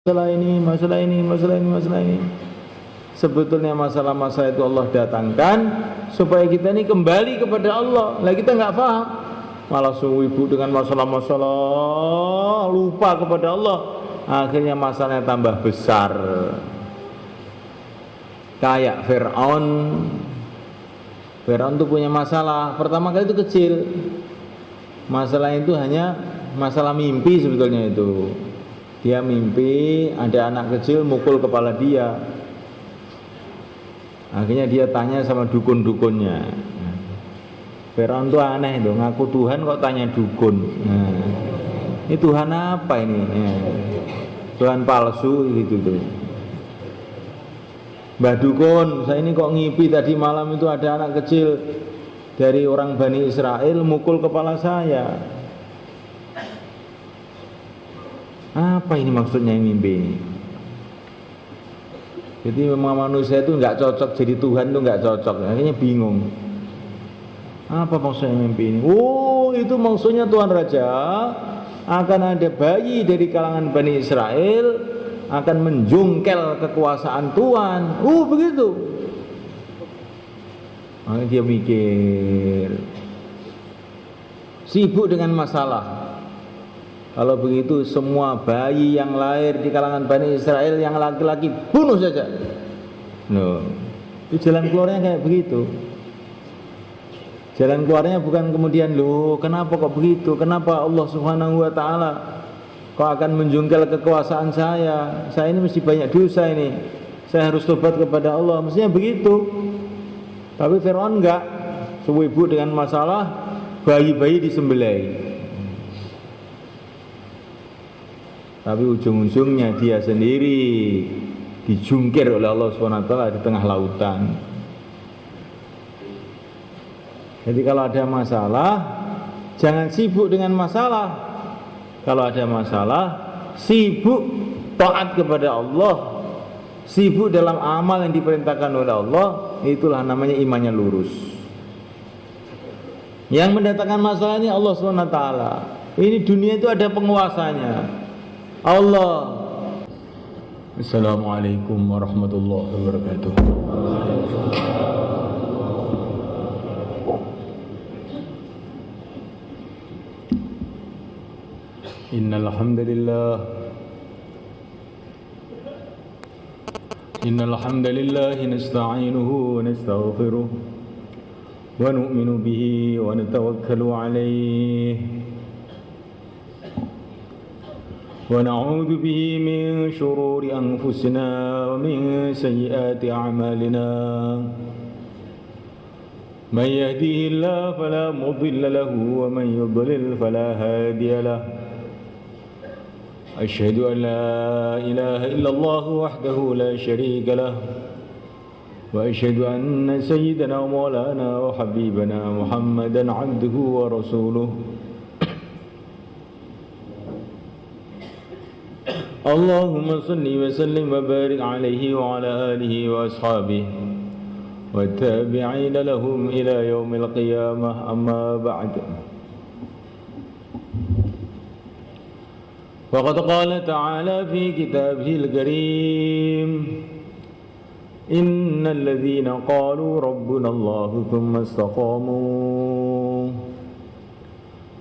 masalah ini. Sebetulnya masalah-masalah itu Allah datangkan supaya kita ini kembali kepada Allah. Lah kita nggak paham, malah sibuk dengan masalah-masalah, lupa kepada Allah. Akhirnya masalahnya tambah besar. Kayak Fir'aun itu punya masalah. Pertama kali itu kecil. Masalah itu hanya masalah mimpi sebetulnya itu. Dia mimpi ada anak kecil mukul kepala dia. Akhirnya dia tanya sama dukun-dukunnya. Fir'aun itu aneh itu, ngaku Tuhan kok tanya dukun. Ini Tuhan apa ini? Tuhan palsu gitu tuh. Mbah dukun, saya ini kok ngipi tadi malam itu ada anak kecil dari orang Bani Israel mukul kepala saya. Apa ini maksudnya yang mimpi ini? Jadi memang manusia itu nggak cocok jadi Tuhan, itu nggak cocok. Akhirnya bingung. Apa maksudnya mimpi ini? Oh, itu maksudnya Tuhan Raja akan ada bayi dari kalangan Bani Israel akan menjungkel kekuasaan Tuhan. Begitu. Akhirnya dia mikir, sibuk dengan masalah. Kalau begitu semua bayi yang lahir di kalangan Bani Israel yang laki-laki bunuh saja. Itu jalan keluarnya kayak begitu. Jalan keluarnya bukan kemudian kenapa kok begitu? Kenapa Allah Subhanahu wa taala kok akan menjungkel kekuasaan saya? Saya ini mesti banyak dosa ini. Saya harus tobat kepada Allah. Mestinya begitu. Tapi Fir'aun enggak. Sibuk dengan masalah bayi-bayi disembelih. Tapi ujung-ujungnya dia sendiri dijungkir oleh Allah SWT di tengah lautan. Jadi kalau ada masalah, jangan sibuk dengan masalah. Kalau ada masalah, sibuk taat kepada Allah, sibuk dalam amal yang diperintahkan oleh Allah. Itulah namanya imannya lurus. Yang mendatangkan masalah ini Allah SWT. Ini dunia itu ada penguasanya, Allah. Assalamualaikum warahmatullahi wabarakatuh. Innal hamdalillah nasta'inuhu wa nastaghfiruh wa nu'minu bihi wa natawakkalu alayhi ونعوذ به من شرور أنفسنا ومن سيئات أعمالنا من يهديه الله فلا مضل له ومن يضلل فلا هادي له أشهد أن لا إله إلا الله وحده لا شريك له وأشهد أن سيدنا ومولانا وحبيبنا محمدا عبده ورسوله اللهم صل وسلم وبارك عليه وعلى آله وأصحابه والتابعين لهم إلى يوم القيامة أما بعد وقد قال تعالى في كتابه الكريم إن الذين قالوا ربنا الله ثم استقاموا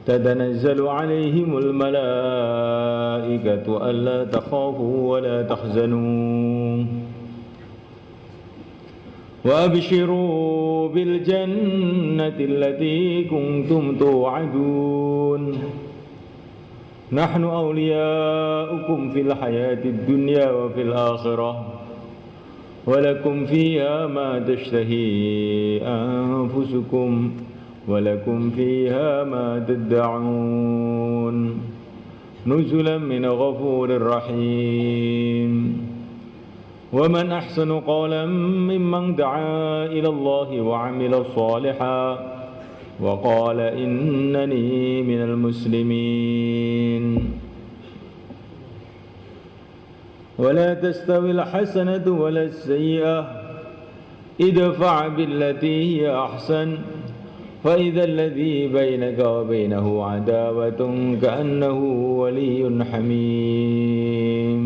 تتنزل عليهم الملائكة ألا تخافوا ولا تحزنوا وأبشروا بالجنة التي كنتم توعدون نحن أولياؤكم في الحياة الدنيا وفي الآخرة ولكم فيها ما تشتهي أنفسكم ولكم فيها ما تدعون نزلا من غفور رحيم ومن أحسن قولا ممن دعا إلى الله وعمل صالحا وقال إنني من المسلمين ولا تستوي الحسنة ولا السيئة ادفع بالتي هي أحسن فإذا الذي بينك وبينه عداوة كأنه ولي حميم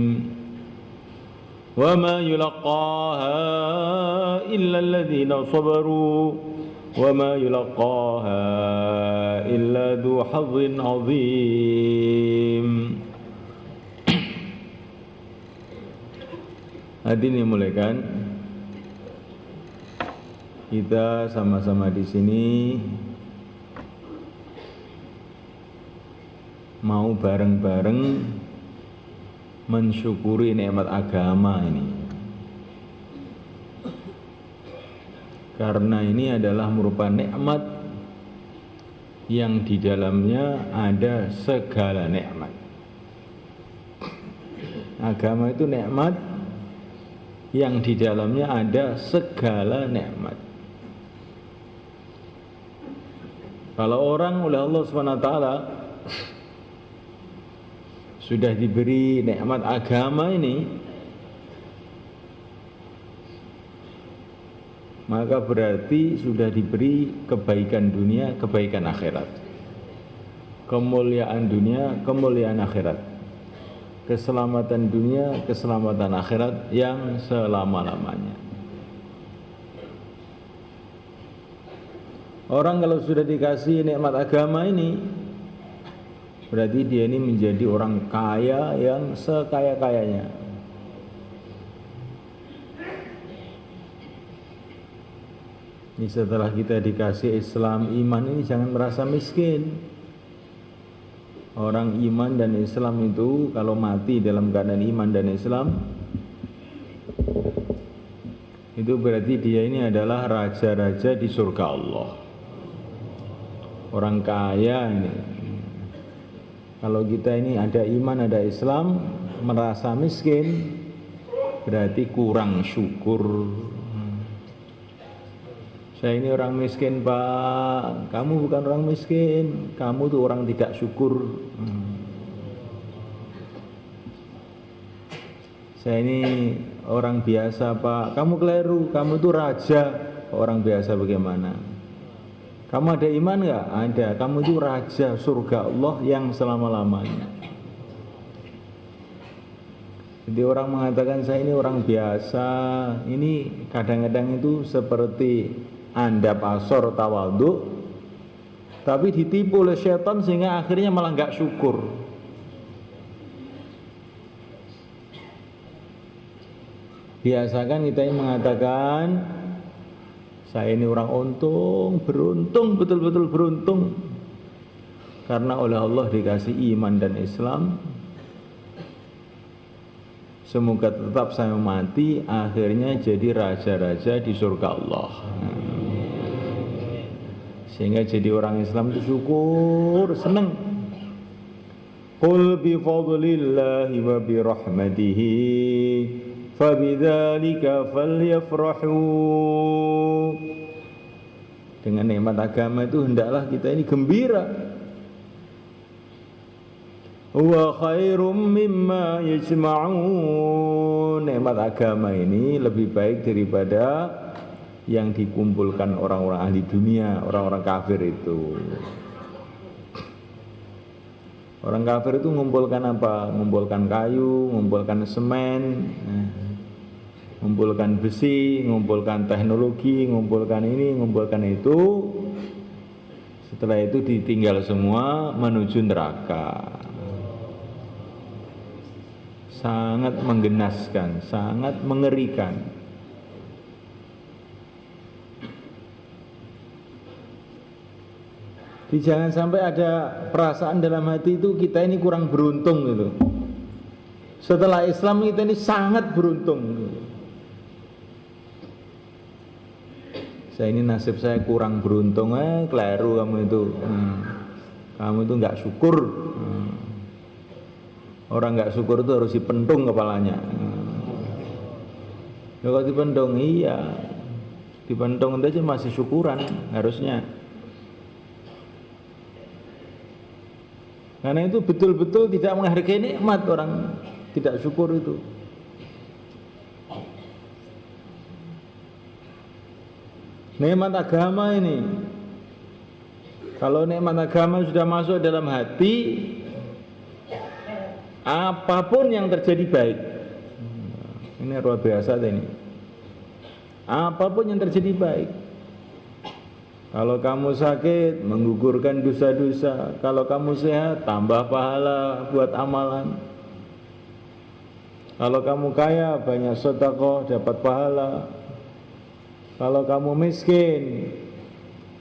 wa ma yulaqaha illa alladhina sabaru wa ma yulaqaha illa dzu hazzin 'adzim. Hadirin dimulakan, kita sama-sama di sini mau bareng-bareng mensyukuri nikmat agama ini, karena ini adalah merupakan nikmat yang di dalamnya ada segala nikmat. Agama itu nikmat yang di dalamnya ada segala nikmat. Kalau orang oleh Allah SWT sudah diberi nikmat agama ini, maka berarti sudah diberi kebaikan dunia, kebaikan akhirat, kemuliaan dunia, kemuliaan akhirat, keselamatan dunia, keselamatan akhirat yang selama-lamanya. Orang kalau sudah dikasih nikmat agama ini, berarti dia ini menjadi orang kaya yang sekaya-kayanya. Ini setelah kita dikasih Islam, iman ini jangan merasa miskin. Orang iman dan Islam itu kalau mati dalam keadaan iman dan Islam, itu berarti dia ini adalah raja-raja di surga Allah. Orang kaya ini. Kalau kita ini ada iman, ada Islam, merasa miskin, berarti kurang syukur. Saya ini orang miskin, Pak. Kamu bukan orang miskin, kamu tuh orang tidak syukur. Saya ini orang biasa, Pak. Kamu keliru, kamu tuh raja. Orang biasa bagaimana? Kamu ada iman enggak? Ada. Kamu itu raja surga Allah yang selama-lamanya. Jadi orang mengatakan saya ini orang biasa, ini kadang-kadang itu seperti Anda pasor tawadhu, tapi ditipu oleh setan sehingga akhirnya malah enggak syukur. Biasakan kita ini mengatakan saya ini orang untung, beruntung, betul-betul beruntung, karena oleh Allah dikasih iman dan Islam. Semoga tetap saya mati, akhirnya jadi raja-raja di surga Allah. Sehingga jadi orang Islam itu syukur, senang. Qul bi fadlillahi wa bi rahmatihi fabidzalika falyafrahu. Dengan nikmat agama itu hendaklah kita ini gembira. Wa khairum mimma yajma'un. Nikmat agama ini lebih baik daripada yang dikumpulkan orang-orang ahli dunia, orang-orang kafir itu. Orang kafir itu mengumpulkan apa? Mengumpulkan kayu, mengumpulkan semen, mengumpulkan besi, mengumpulkan teknologi, mengumpulkan ini, mengumpulkan itu. Setelah itu ditinggal semua menuju neraka. Sangat menggenaskan, sangat mengerikan. Jadi jangan sampai ada perasaan dalam hati itu kita ini kurang beruntung gitu. Setelah Islam kita ini sangat beruntung gitu. Saya ini nasib saya kurang beruntung, keliru kamu itu. Kamu itu nggak syukur. Orang nggak syukur itu harus dipentung kepalanya. Kalau dipentung, iya, dipentung itu aja masih syukuran harusnya. Karena itu betul-betul tidak menghargai nikmat, orang tidak syukur itu. Nikmat agama ini, kalau nikmat agama sudah masuk dalam hati, apapun yang terjadi baik. Ini luar biasa ini. Apapun yang terjadi baik. Kalau kamu sakit, menggugurkan dosa-dosa. Kalau kamu sehat, tambah pahala buat amalan. Kalau kamu kaya, banyak sedekah, dapat pahala. Kalau kamu miskin,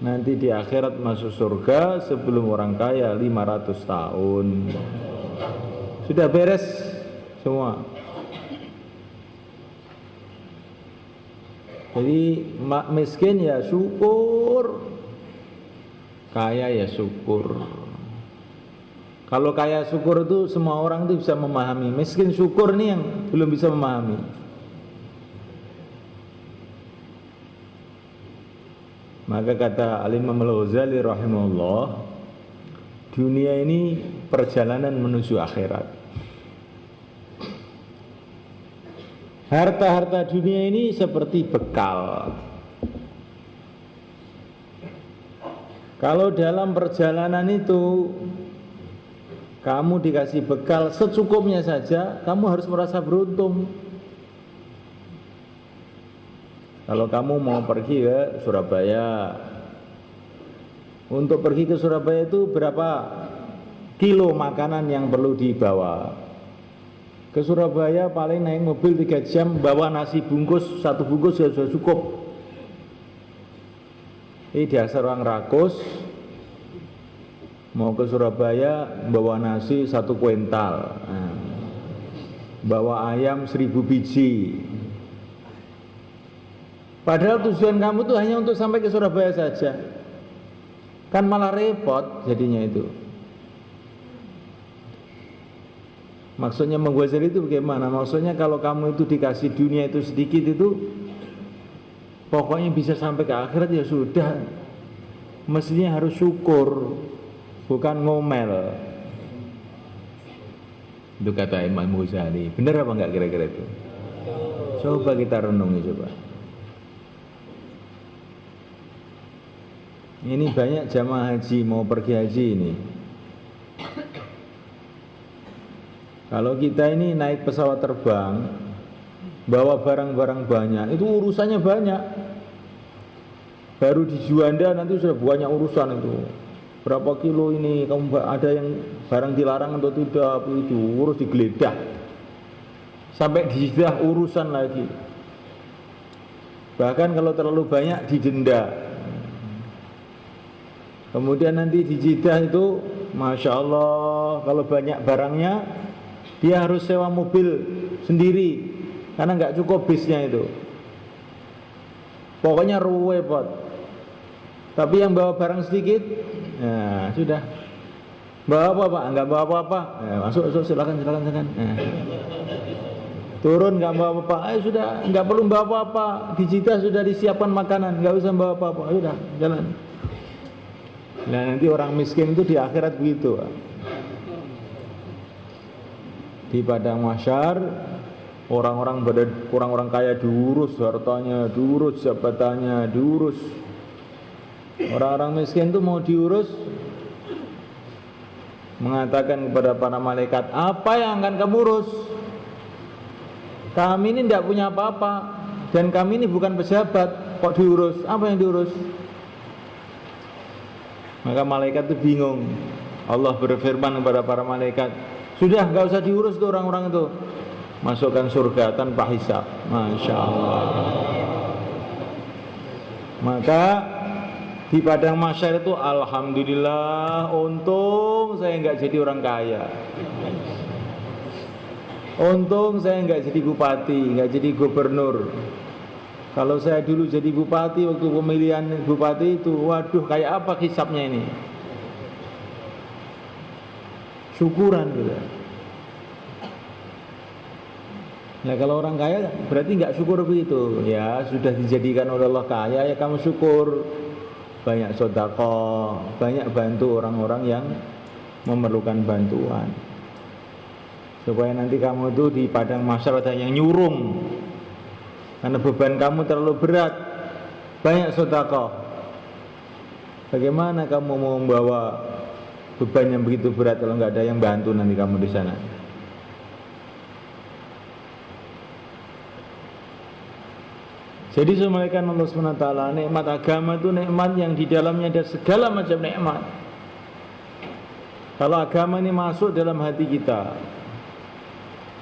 nanti di akhirat masuk surga sebelum orang kaya 500 tahun. Sudah beres semua. Jadi miskin ya syukur, kaya ya syukur. Kalau kaya syukur itu semua orang itu bisa memahami. Miskin syukur nih yang belum bisa memahami. Maka kata Al-Imam Al-Ghazali rahimahullah, dunia ini perjalanan menuju akhirat. Harta-harta dunia ini seperti bekal. Kalau dalam perjalanan itu kamu dikasih bekal secukupnya saja, kamu harus merasa beruntung. Kalau kamu mau pergi ke Surabaya, untuk pergi ke Surabaya itu berapa kilo makanan yang perlu dibawa? Ke Surabaya paling naik mobil 3 jam, bawa nasi bungkus, 1 bungkus sudah cukup. Ini dasar orang rakus, mau ke Surabaya bawa nasi 1 kuintal, bawa ayam 1000 biji. Padahal tujuan kamu tuh hanya untuk sampai ke Surabaya saja. Kan malah repot jadinya itu. Maksudnya Al-Ghazali itu bagaimana? Maksudnya kalau kamu itu dikasih dunia itu sedikit itu, pokoknya bisa sampai ke akhirat ya sudah. Mestinya harus syukur, bukan ngomel. Itu kata Imam Ghazali. Benar apa enggak kira-kira itu? Coba kita renungi coba. Ini banyak jamaah haji mau pergi haji ini. Kalau kita ini naik pesawat terbang, bawa barang-barang banyak, itu urusannya banyak. Baru di Juanda nanti sudah banyak urusan itu. Berapa kilo ini, kamu ada yang barang dilarang atau tidak, itu urus digeledah. Sampai di Jeddah urusan lagi. Bahkan kalau terlalu banyak didenda. Kemudian nanti di Jeddah itu, Masya Allah, kalau banyak barangnya, dia harus sewa mobil sendiri karena nggak cukup bisnya itu. Pokoknya repot. Tapi yang bawa barang sedikit, ya sudah. Bawa apa Pak? Nggak bawa apa-apa. Ya, masuk silakan. Turun nggak bawa apa-apa. Sudah nggak perlu bawa apa-apa. Di Jeddah sudah disiapkan makanan, nggak usah bawa apa-apa. Sudah jalan. Nah nanti orang miskin itu di akhirat begitu. Di padang mahsyar orang-orang kaya diurus hartanya, diurus jabatannya, diurus. Orang-orang miskin itu mau diurus, mengatakan kepada para malaikat, apa yang akan kamu urus? Kami ini tidak punya apa-apa dan kami ini bukan pejabat, kok diurus? Apa yang diurus? Maka malaikat itu bingung. Allah berfirman kepada para malaikat, sudah nggak usah diurus tuh orang-orang itu, masukkan surga tanpa hisab. Masya Allah. Maka di padang mahsyar itu alhamdulillah, untung saya nggak jadi orang kaya, untung saya nggak jadi bupati, nggak jadi gubernur. Kalau saya dulu jadi bupati, waktu pemilihan bupati itu, waduh kayak apa hisabnya ini. Syukuran gitu. Nah kalau orang kaya berarti nggak syukur begitu. Ya sudah dijadikan oleh Allah kaya, ya kamu syukur. Banyak sedekah, banyak bantu orang-orang yang memerlukan bantuan. Supaya nanti kamu itu di padang mahsyar ada yang nyurung. Karena beban kamu terlalu berat. Banyak sedekah. Bagaimana kamu mau membawa beban yang begitu berat kalau nggak ada yang bantu nanti kamu di sana? Jadi semaikan Allah SWT, nikmat agama itu nikmat yang di dalamnya ada segala macam nikmat. Kalau agama ini masuk dalam hati kita,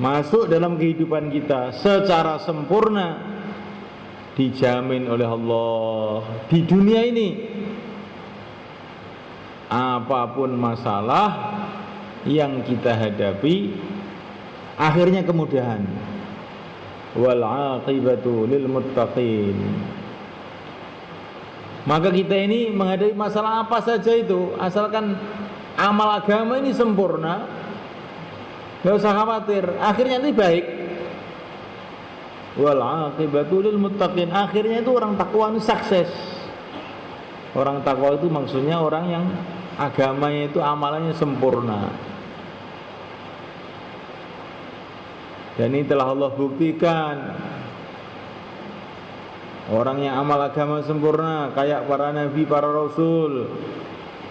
masuk dalam kehidupan kita secara sempurna, dijamin oleh Allah di dunia ini apapun masalah yang kita hadapi akhirnya kemudahan. Wal aqibatu lil muttaqin. Maka kita ini menghadapi masalah apa saja itu, asalkan amal agama ini sempurna, gak usah khawatir, akhirnya ini baik. Wal aqibatu lil muttaqin, akhirnya itu orang takwa ini sukses. Orang takwa itu maksudnya orang yang agamanya itu amalannya sempurna. Dan ini telah Allah buktikan. Orang yang amal agama sempurna kayak para nabi, para rasul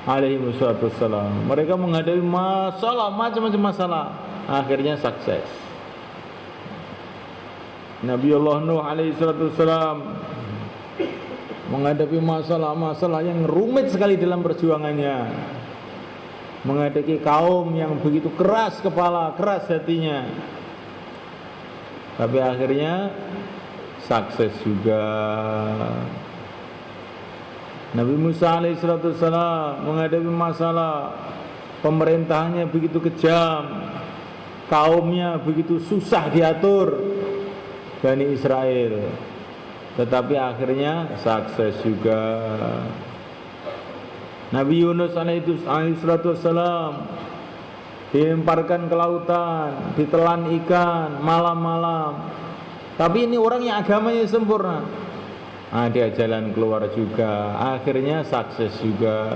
alaihi wassalam, mereka menghadapi masalah, macam-macam masalah, akhirnya sukses. Nabi Allah Nuh alaihi wassalam menghadapi masalah-masalah yang rumit sekali dalam perjuangannya, menghadapi kaum yang begitu keras kepala, keras hatinya, tapi akhirnya sukses juga. Nabi Musa alaihissalam menghadapi masalah, pemerintahannya begitu kejam, kaumnya begitu susah diatur, Bani Israel, tetapi akhirnya sukses juga. Nabi Yunus alaihissalam dilemparkan ke lautan, ditelan ikan malam-malam, tapi ini orang yang agamanya sempurna, dia jalan keluar juga, akhirnya sukses juga.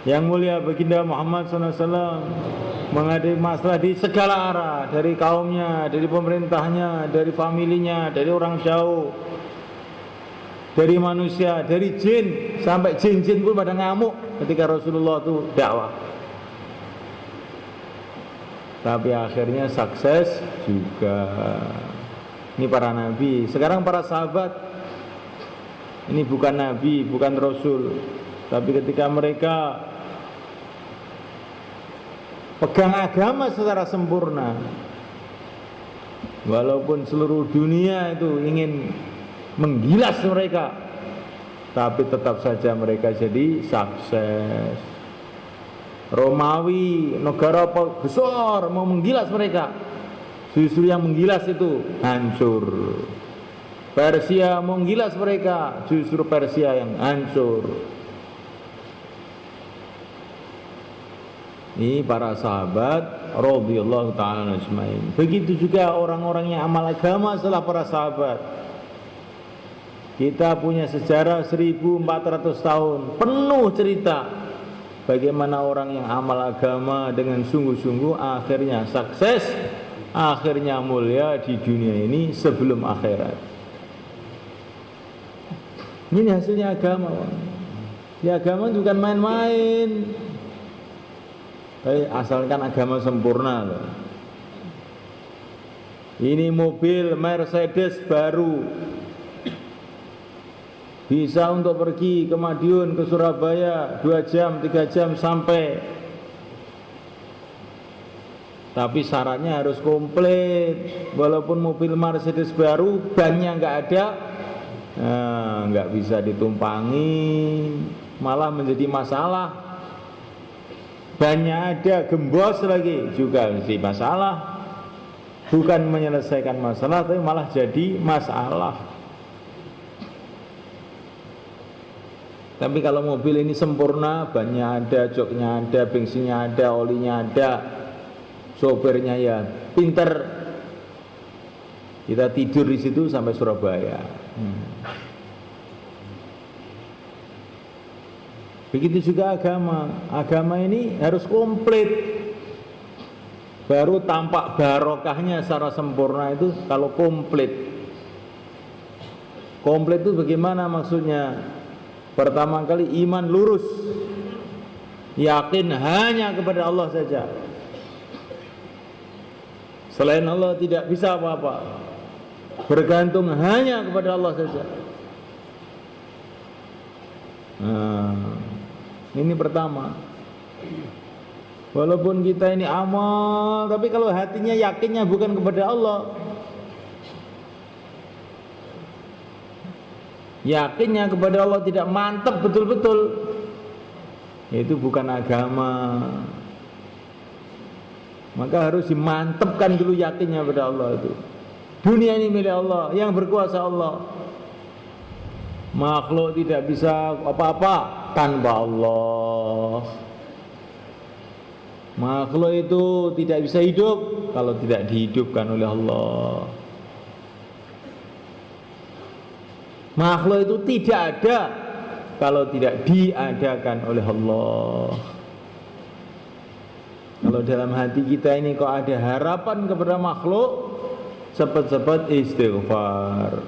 Yang mulia baginda Muhammad SAW menghadapi masalah di segala arah, dari kaumnya, dari pemerintahnya, dari familinya, dari orang jauh, dari manusia, dari jin, sampai jin-jin pun pada ngamuk ketika Rasulullah itu dakwah. Tapi akhirnya sukses juga. Ini para nabi. Sekarang para sahabat, ini bukan nabi, bukan rasul, tapi ketika mereka pegang agama secara sempurna, walaupun seluruh dunia itu ingin menggilas mereka, tapi tetap saja mereka jadi sukses. Romawi, negara besar, mau menggilas mereka, justru yang menggilas itu hancur. Persia mau menggilas mereka, justru Persia yang hancur. Ini para sahabat radhiyallahu ta'ala ajmain. Begitu juga orang-orang yang amal agama setelah para sahabat. Kita punya sejarah 1400 tahun, penuh cerita bagaimana orang yang amal agama dengan sungguh-sungguh akhirnya sukses, akhirnya mulia di dunia ini sebelum akhirat. Ini hasilnya agama. Ya, agama bukan main-main. Asalkan agama sempurna loh. Ini mobil Mercedes baru, bisa untuk pergi ke Madiun, ke Surabaya 2 jam, 3 jam sampai. Tapi syaratnya harus komplit. Walaupun mobil Mercedes baru, bannya nggak ada, nggak bisa ditumpangi, malah menjadi masalah. Bannya ada, gembos lagi, juga menjadi masalah. Bukan menyelesaikan masalah, tapi malah jadi masalah. Tapi kalau mobil ini sempurna, bannya ada, joknya ada, bensinnya ada, olinya ada, sopirnya ya pinter, kita tidur di situ sampai Surabaya. Begitu juga agama. Agama ini harus komplit, baru tampak barokahnya secara sempurna itu kalau komplit. Komplit itu bagaimana maksudnya? Pertama kali iman lurus, yakin hanya kepada Allah saja, selain Allah tidak bisa apa-apa. bergantung hanya kepada Allah saja. Ini pertama. Walaupun kita ini amal, tapi kalau hatinya yakinnya bukan kepada Allah, yakinnya kepada Allah tidak mantap betul-betul, itu bukan agama. Maka harus dimantapkan dulu yakinnya pada Allah itu. Dunia ini milik Allah, yang berkuasa Allah. Makhluk tidak bisa apa-apa tanpa Allah. Makhluk itu tidak bisa hidup kalau tidak dihidupkan oleh Allah. Makhluk itu tidak ada kalau tidak diadakan oleh Allah. Kalau dalam hati kita ini kok ada harapan kepada makhluk, cepat-cepat istighfar.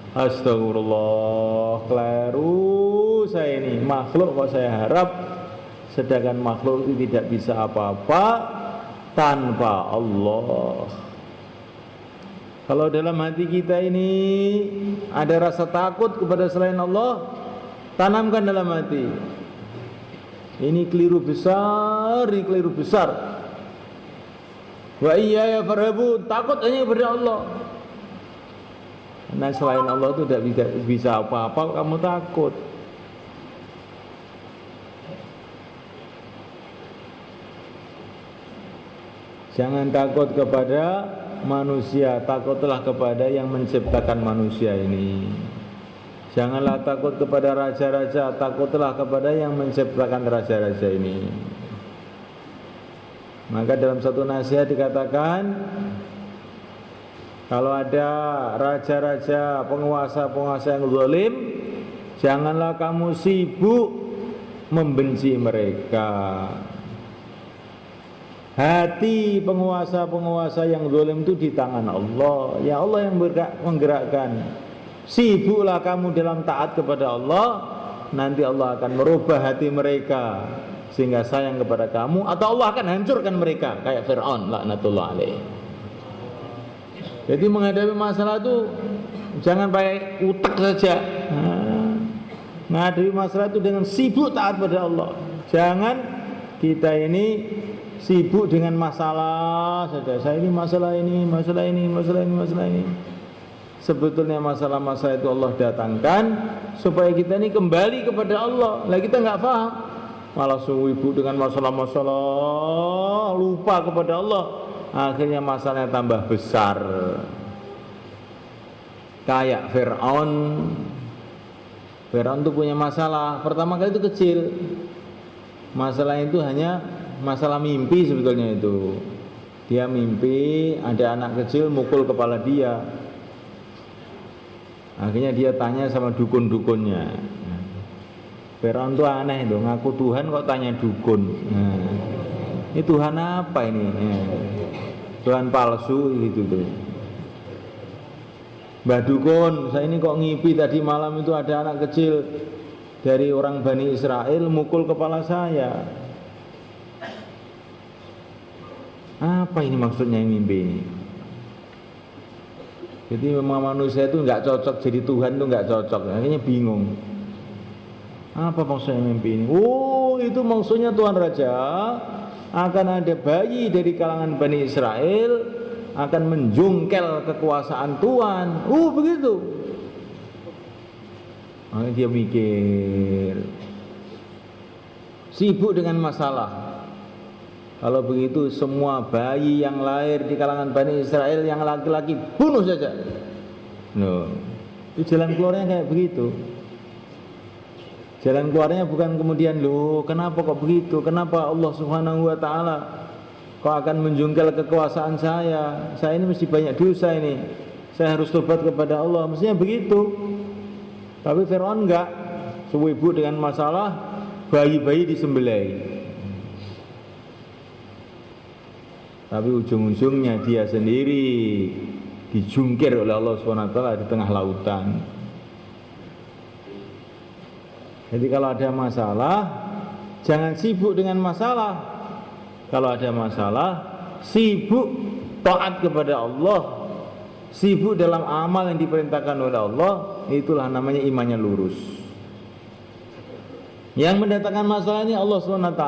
Astagfirullah, keliru saya ini, makhluk kok saya harap, sedangkan makhluk itu tidak bisa apa-apa tanpa Allah. Kalau dalam hati kita ini ada rasa takut kepada selain Allah, tanamkan dalam hati. Ini keliru besar, ini keliru besar. Wa iyaya farhabun, takut hanya kepada Allah. Nah selain Allah itu tidak bisa apa-apa, kamu takut. Jangan takut kepada manusia, takutlah kepada yang menciptakan manusia ini. Janganlah takut kepada raja-raja, takutlah kepada yang menciptakan raja-raja ini. Maka dalam satu nasihat dikatakan, kalau ada raja-raja, penguasa-penguasa yang zalim, janganlah kamu sibuk membenci mereka. Hati penguasa-penguasa yang zalim itu di tangan Allah. Ya Allah yang menggerakkan. Sibuklah kamu dalam taat kepada Allah, nanti Allah akan merubah hati mereka sehingga sayang kepada kamu, atau Allah akan hancurkan mereka kayak Fir'aun laknatullah alaih. Jadi menghadapi masalah itu jangan pakai utak saja. Menghadapi masalah itu dengan sibuk taat pada Allah. Jangan kita ini sibuk dengan masalah saja. Saya ini masalah ini, masalah ini, masalah ini, masalah ini. Sebetulnya masalah-masalah itu Allah datangkan supaya kita ini kembali kepada Allah. Lah kita nggak paham, malah sibuk dengan masalah-masalah, lupa kepada Allah. Akhirnya masalahnya tambah besar. Kayak Fir'aun. Fir'aun itu punya masalah. Pertama kali itu kecil. Masalah itu hanya masalah mimpi sebetulnya itu. Dia mimpi ada anak kecil mukul kepala dia. Akhirnya dia tanya sama dukun-dukunnya. Fir'aun itu aneh itu, ngaku Tuhan kok tanya dukun. Ini Tuhan apa ini? Tuhan palsu gitu tuh. Mbah dukun, saya ini kok ngipi tadi malam itu ada anak kecil dari orang Bani Israel mukul kepala saya. Apa ini maksudnya yang mimpi ini? Jadi memang manusia itu nggak cocok jadi Tuhan, itu nggak cocok. Akhirnya bingung. Apa maksudnya mimpi ini? Oh, itu maksudnya Tuhan Raja akan ada bayi dari kalangan Bani Israel akan menjungkel kekuasaan Tuhan. Begitu. Akhirnya dia mikir, sibuk dengan masalah. Kalau begitu semua bayi yang lahir di kalangan Bani Israel yang laki-laki bunuh saja. Itu jalan keluarnya kayak begitu. Jalan keluarnya bukan kemudian kenapa kok begitu? Kenapa Allah Subhanahu wa taala kok akan menjungkel kekuasaan saya? Saya ini mesti banyak dosa ini. Saya harus tobat kepada Allah. Mestinya begitu. Tapi Fir'aun enggak. Sibuk dengan masalah bayi-bayi disembelih. Tapi ujung-ujungnya dia sendiri dijungkir oleh Allah SWT di tengah lautan. Jadi kalau ada masalah, jangan sibuk dengan masalah. Kalau ada masalah, sibuk taat kepada Allah. sibuk dalam amal yang diperintahkan oleh Allah, itulah namanya imannya lurus. Yang mendatangkan masalah ini Allah SWT.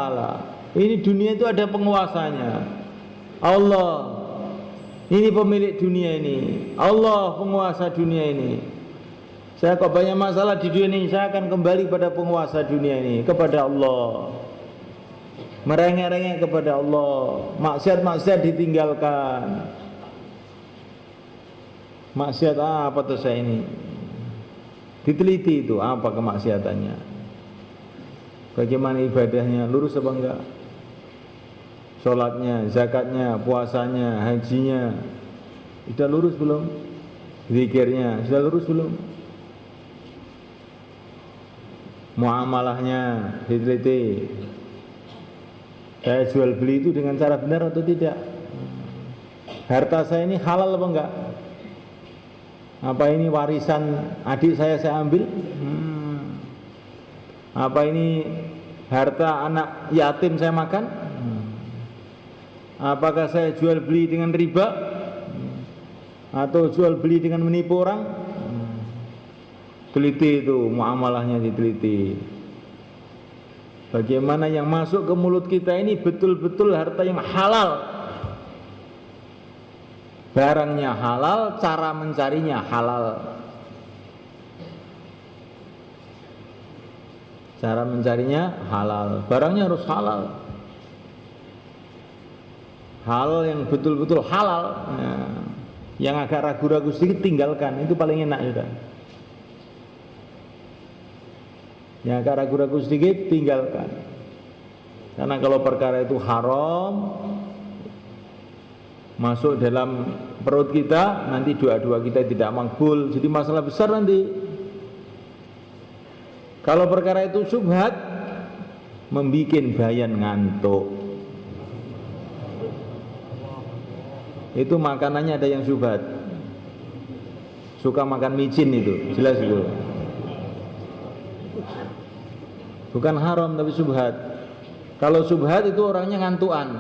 Ini dunia itu ada penguasanya. Allah, ini pemilik dunia ini. Allah penguasa dunia ini. Saya kok banyak masalah di dunia ini, saya akan kembali pada penguasa dunia ini, kepada Allah. Merengek-rengek kepada Allah, maksiat-maksiat ditinggalkan. Maksiat apa tuh saya ini? Diteliti itu apa kemaksiatannya, bagaimana ibadahnya, lurus apa enggak, sholatnya, zakatnya, puasanya, hajinya, sudah lurus belum? Zikirnya sudah lurus belum? Muamalahnya diteliti. Saya jual beli itu dengan cara benar atau tidak? Harta saya ini halal apa enggak? Apa ini warisan adik saya ambil? Apa ini harta anak yatim saya makan? Apakah saya jual beli dengan riba? Atau jual beli dengan menipu orang? Teliti itu, muamalahnya diteliti. Bagaimana yang masuk ke mulut kita ini betul-betul harta yang halal, barangnya halal, cara mencarinya halal. Cara mencarinya halal, barangnya harus halal. Halal yang betul-betul halal. Nah, yang agak ragu-ragu sedikit tinggalkan, itu paling enak sudah. Yang agak ragu-ragu sedikit tinggalkan. Karena kalau perkara itu haram masuk dalam perut kita, nanti doa-doa kita tidak makbul, jadi masalah besar nanti. Kalau perkara itu syubhat, membikin bayan ngantuk. Itu makanannya ada yang syubhat. Suka makan micin itu, jelas itu. Bukan haram tapi syubhat. Kalau syubhat itu orangnya ngantuan,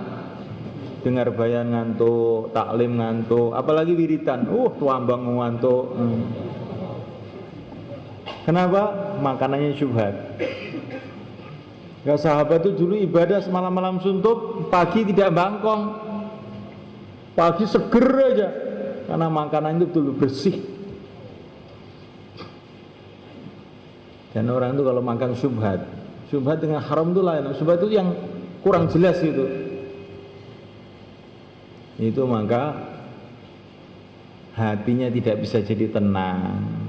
dengar bayan ngantuk, taklim ngantuk, apalagi wiritan, tuambang ngantuk. Kenapa? Makanannya syubhat. Ya, sahabat itu dulu ibadah semalam-malam suntuk, pagi tidak bangkong, pagi seger aja, karena makanan itu betul bersih. Dan orang itu kalau makan syubhat, syubhat dengan haram itu lain. Syubhat itu yang kurang jelas gitu. Itu maka hatinya tidak bisa jadi tenang.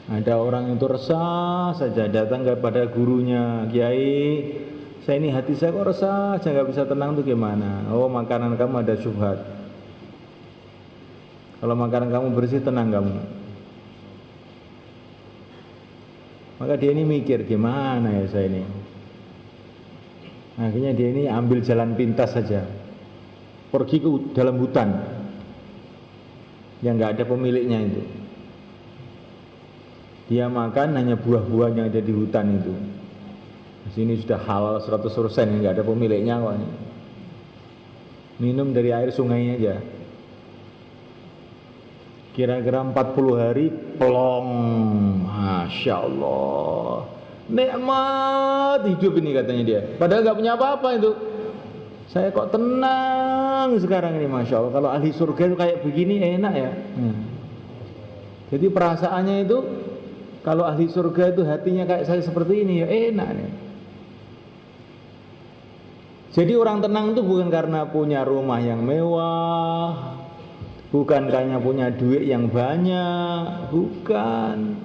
Ada orang itu resah saja datang kepada gurunya, Kiai, saya ini hati saya kok resah saja, nggak bisa tenang tuh gimana? Oh, makanan kamu ada syubhat. Kalau makanan kamu bersih, tenang kamu. Maka dia ini mikir, gimana ya saya ini. Akhirnya dia ini ambil jalan pintas saja, pergi ke dalam hutan yang nggak ada pemiliknya itu. Dia makan hanya buah-buah yang ada di hutan itu. Di sini sudah halal 100%, nggak ada pemiliknya kok. Minum dari air sungai aja. Kira-kira 40 hari pelong. Masya Allah, nikmat hidup ini katanya dia. Padahal nggak punya apa-apa itu. Saya kok tenang sekarang ini, Masya Allah. Kalau ahli surga itu kayak begini enak ya. Jadi perasaannya itu, kalau ahli surga itu hatinya kayak saya seperti ini ya enak nih. Jadi orang tenang itu bukan karena punya rumah yang mewah, bukan karena punya duit yang banyak, bukan.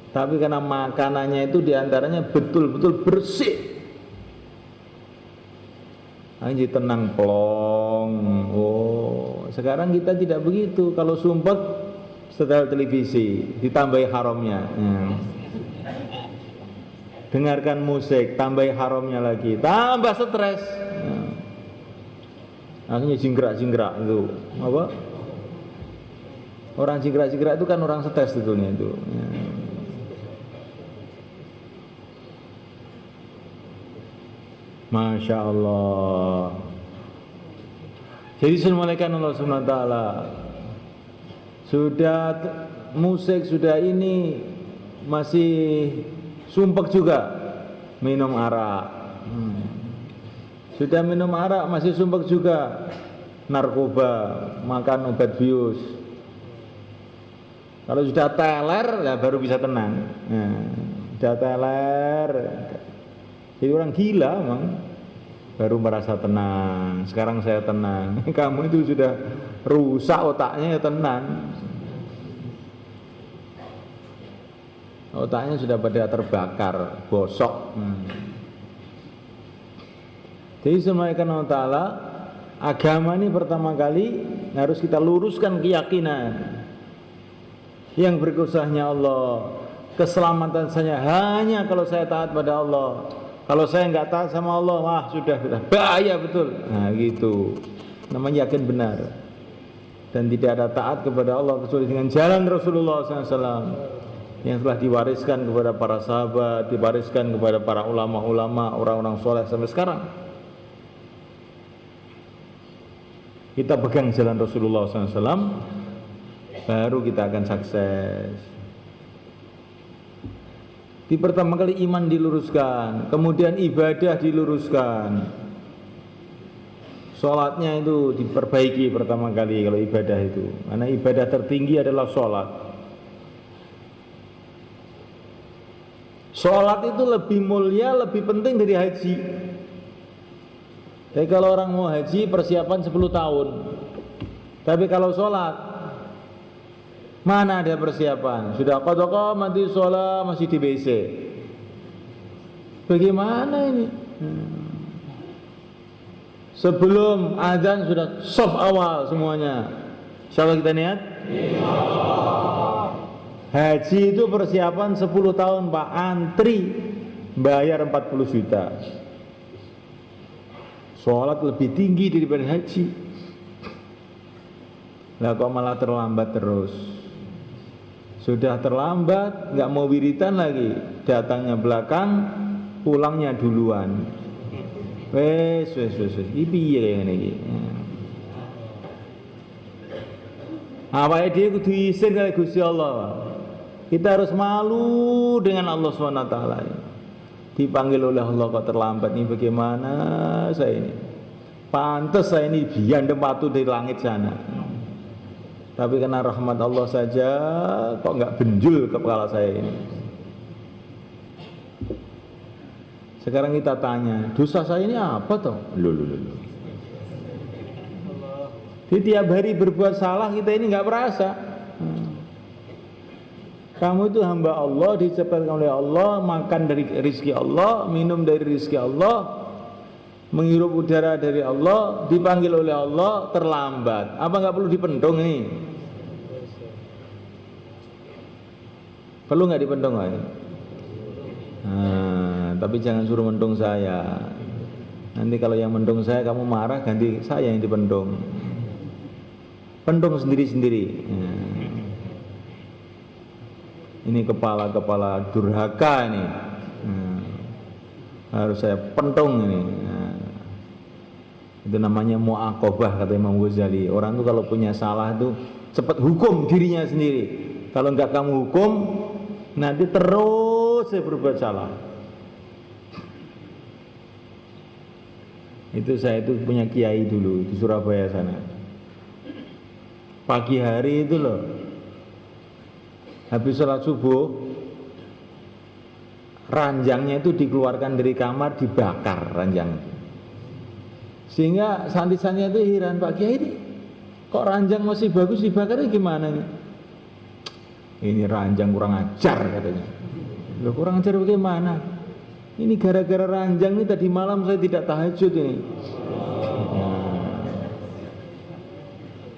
Tapi karena makanannya itu diantaranya betul-betul bersih. Anjir tenang plong. Oh, sekarang kita tidak begitu. Kalau sumpet setel televisi, ditambahi haramnya. Dengarkan musik, tambahi haramnya lagi, tambah stres. Akhirnya jingkrak-jingkrak itu. Apa? Orang jingkrak-jingkrak itu kan orang stres itu. Masya Allah. Jadi semalakan Allah Subhanahu wa taala. Sudah musik, sudah ini masih sumpek juga minum arak. Sudah minum arak masih sumpek juga narkoba, makan obat bius. Kalau sudah teler ya baru bisa tenang. Sudah teler, jadi orang gila emang baru merasa tenang. Sekarang saya tenang. Kamu itu sudah rusak otaknya, ya tenang. Otaknya sudah pada terbakar, bosok. Jadi semuanya Allah Ta'ala, agama ini pertama kali harus kita luruskan keyakinan. Yang berkuasanya Allah, keselamatan saya hanya kalau saya taat pada Allah. Kalau saya nggak taat sama Allah, wah sudah bahaya betul. Nah gitu, namanya yakin benar. Dan tidak ada taat kepada Allah kecuali dengan jalan Rasulullah SAW yang telah diwariskan kepada para sahabat, diwariskan kepada para ulama-ulama, orang-orang soleh sampai sekarang. Kita pegang jalan Rasulullah SAW, baru kita akan sukses. Di pertama kali iman diluruskan, kemudian ibadah diluruskan. Sholatnya itu diperbaiki pertama kali kalau ibadah itu, karena ibadah tertinggi adalah sholat. Sholat itu lebih mulia, lebih penting dari haji. Jadi kalau orang mau haji persiapan 10 tahun. Tapi kalau sholat, mana ada persiapan? Sudah qadha mati sholat masih di WC. Bagaimana ini? Sebelum azan sudah soft awal semuanya. Insyaallah kita niat. Haji itu persiapan 10 tahun Pak, antri bayar 40 juta. Sholat lebih tinggi daripada haji. Lah kok malah terlambat terus. Sudah terlambat, nggak mau wiritan lagi, datangnya belakang, pulangnya duluan. Wes, iki piye kaya ngene iki. Awake dhewe kudu isin karo Gusti Allah. Kita harus malu dengan Allah SWT. Dipanggil oleh Allah kok terlambat nih, bagaimana saya ini? Pantes saya ini biandem batu dari langit sana. Tapi karena rahmat Allah saja kok nggak benjul kepala saya ini. Sekarang kita tanya, dosa saya ini apa toh? Loh. Jadi tiap hari berbuat salah kita ini nggak merasa. Kamu itu hamba Allah, diciptakan oleh Allah, makan dari rezeki Allah, minum dari rezeki Allah, menghirup udara dari Allah, dipanggil oleh Allah, terlambat. Apa nggak perlu dipendung ini? Perlu nggak dipendung ini? Tapi jangan suruh mendung saya. Nanti kalau yang mendung saya kamu marah, ganti saya yang dipendung. Pendung sendiri-sendiri. Ini kepala-kepala durhaka ini. Harus saya pentung ini. Itu namanya mu'aqobah kata Imam Ghazali. Orang itu kalau punya salah itu cepat hukum dirinya sendiri. Kalau enggak kamu hukum, nanti terus saya berbuat salah. Itu saya itu punya kiai dulu di Surabaya sana. Pagi hari itu loh, habis sholat subuh, ranjangnya itu dikeluarkan dari kamar, dibakar ranjang. Sehingga santri-santrinya itu heran, Pak Kiai ini kok ranjang masih bagus dibakarnya gimana nih? Ini ranjang kurang ajar katanya. Loh kurang ajar bagaimana? Ini gara-gara ranjang ini tadi malam saya tidak tahajud ini.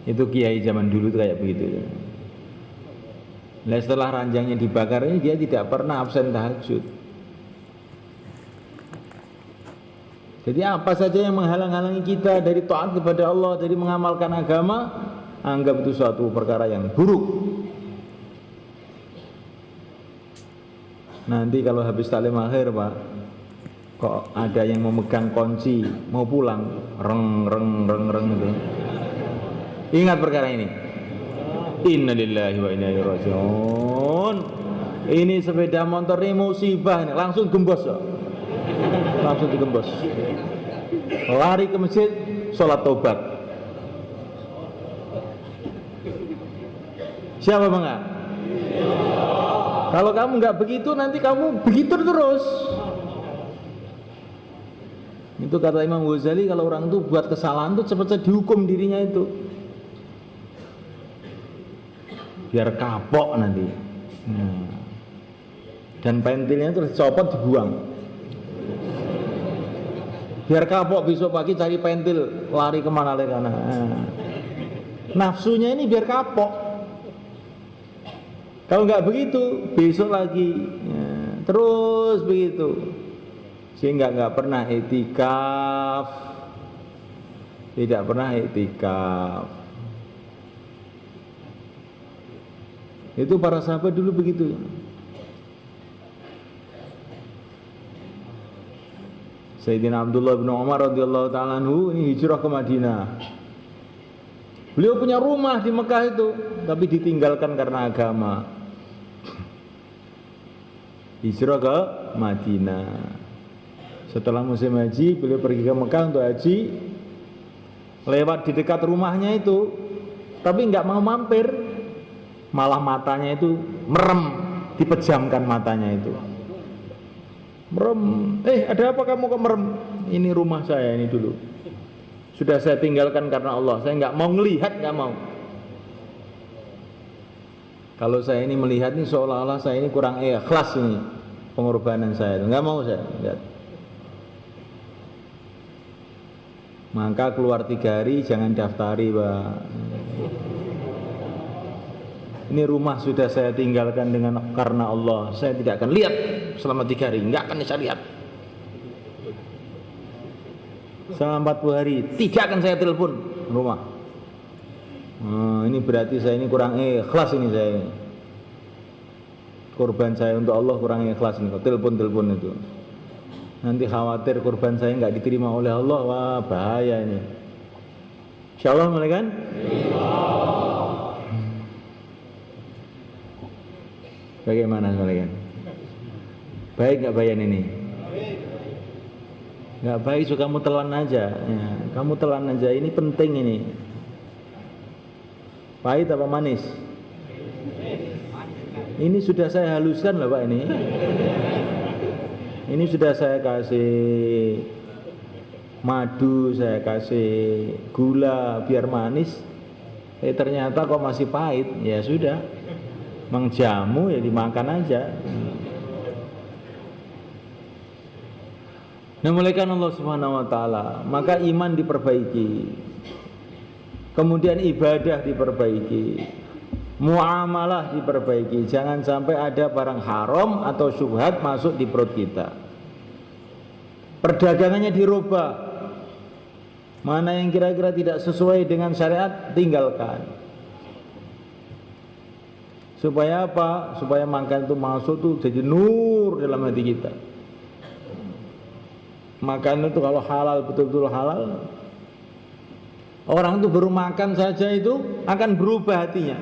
Itu kiai zaman dulu tuh kayak begitu. Nah, setelah ranjangnya dibakar ini dia tidak pernah absen tahajud. Jadi apa saja yang menghalang-halangi kita dari taat kepada Allah, dari mengamalkan agama, anggap itu suatu perkara yang buruk. Nanti kalau habis taklim akhir Pak, kok ada yang memegang kunci mau pulang, reng gitu. Ingat perkara ini. Innalillahi wa inna ilaihi raji'un. Ini sepeda motor ini musibah ini, langsung gembos ya. Langsung digembos. Lari ke masjid, sholat tobat. Siapa enggak? Kalau kamu enggak begitu, nanti kamu begitu terus. Itu kata Imam Ghazali, kalau orang itu buat kesalahan itu cepat-cepat dihukum dirinya itu, biar kapok nanti. Dan pentilnya terus dicopot, dibuang, biar kapok. Besok pagi cari pentil, lari kemana lagi karena nafsunya ini biar kapok. Kalau nggak begitu, besok lagi terus begitu, sehingga nggak pernah iktikaf, tidak pernah iktikaf. Itu para sahabat dulu begitu. Sayyidina Abdullah bin Umar radhiyallahu ta'ala anhu ini hijrah ke Madinah. Beliau punya rumah di Mekah itu, tapi ditinggalkan karena agama. Hijrah ke Madinah. Setelah musim haji, beliau pergi ke Mekah untuk haji. Lewat di dekat rumahnya itu, tapi nggak mau mampir. Malah matanya itu merem, dipejamkan matanya itu. Merem, ada apa kamu kok merem? Ini rumah saya ini dulu, sudah saya tinggalkan karena Allah. Saya nggak mau ngelihat, nggak mau. Kalau saya ini melihat ini seolah-olah saya ini kurang ikhlas ini pengorbanan saya, nggak mau saya lihat. Maka keluar 3 hari jangan daftari, Pak. Ini rumah sudah saya tinggalkan karena Allah. Saya tidak akan lihat selama 3 hari, nggak akan saya lihat. Selama 40 hari tidak akan saya telepon rumah. Ini berarti saya ini kurang ikhlas ini saya. Korban saya untuk Allah kurang ikhlas ini. Telepon itu. Nanti khawatir korban saya nggak diterima oleh Allah, wah bahaya ini. Insyaallah mulai kan? Bagaimana kalian? Baik nggak bayan ini? Nggak baik, so kamu telan aja. Ya, kamu telan aja. Ini penting ini. Pahit apa manis? Ini sudah saya haluskan loh Pak ini. Ini sudah saya kasih madu, saya kasih gula biar manis. Ternyata kok masih pahit. Ya sudah. Mang jamu ya dimakan aja. Nah, mulaikan Allah Subhanahu wa taala, maka iman diperbaiki. Kemudian ibadah diperbaiki. Muamalah diperbaiki. Jangan sampai ada barang haram atau syubhat masuk di perut kita. Perdagangannya dirubah. Mana yang kira-kira tidak sesuai dengan syariat, tinggalkan. Supaya apa? Supaya makan itu masuk tuh jadi nur dalam hati kita. Makan itu kalau halal, betul-betul halal, orang itu baru makan saja itu akan berubah hatinya.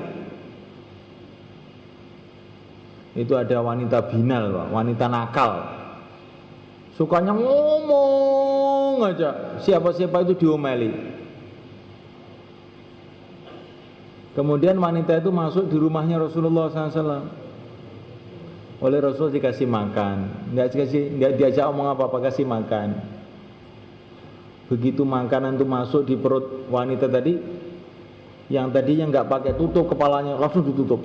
Itu ada wanita binal, Pak, wanita nakal, sukanya ngomong aja, siapa-siapa itu diomeli. Kemudian wanita itu masuk di rumahnya Rasulullah SAW. Oleh Rasul dikasih makan, nggak diajak omong apa-apa, kasih makan. Begitu makanan itu masuk di perut wanita tadi, yang tadinya nggak pakai tutup kepalanya langsung ditutup.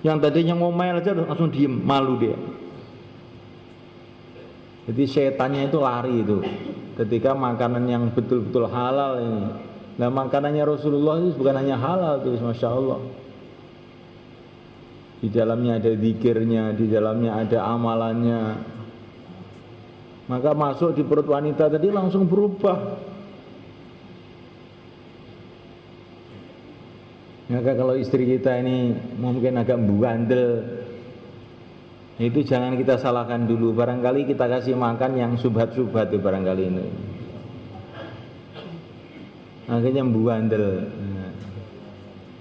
Yang tadinya ngomel aja langsung diem, malu dia. Jadi setannya itu lari itu ketika makanan yang betul-betul halal ini. Nah, makanannya Rasulullah itu bukan hanya halal tuh, Masya Allah. Di dalamnya ada zikirnya, di dalamnya ada amalannya. Maka masuk di perut wanita tadi langsung berubah. Maka kalau istri kita ini mungkin agak bandel, itu jangan kita salahkan dulu. Barangkali kita kasih makan yang subhat-subhat itu barangkali ini. akhirnya bandel.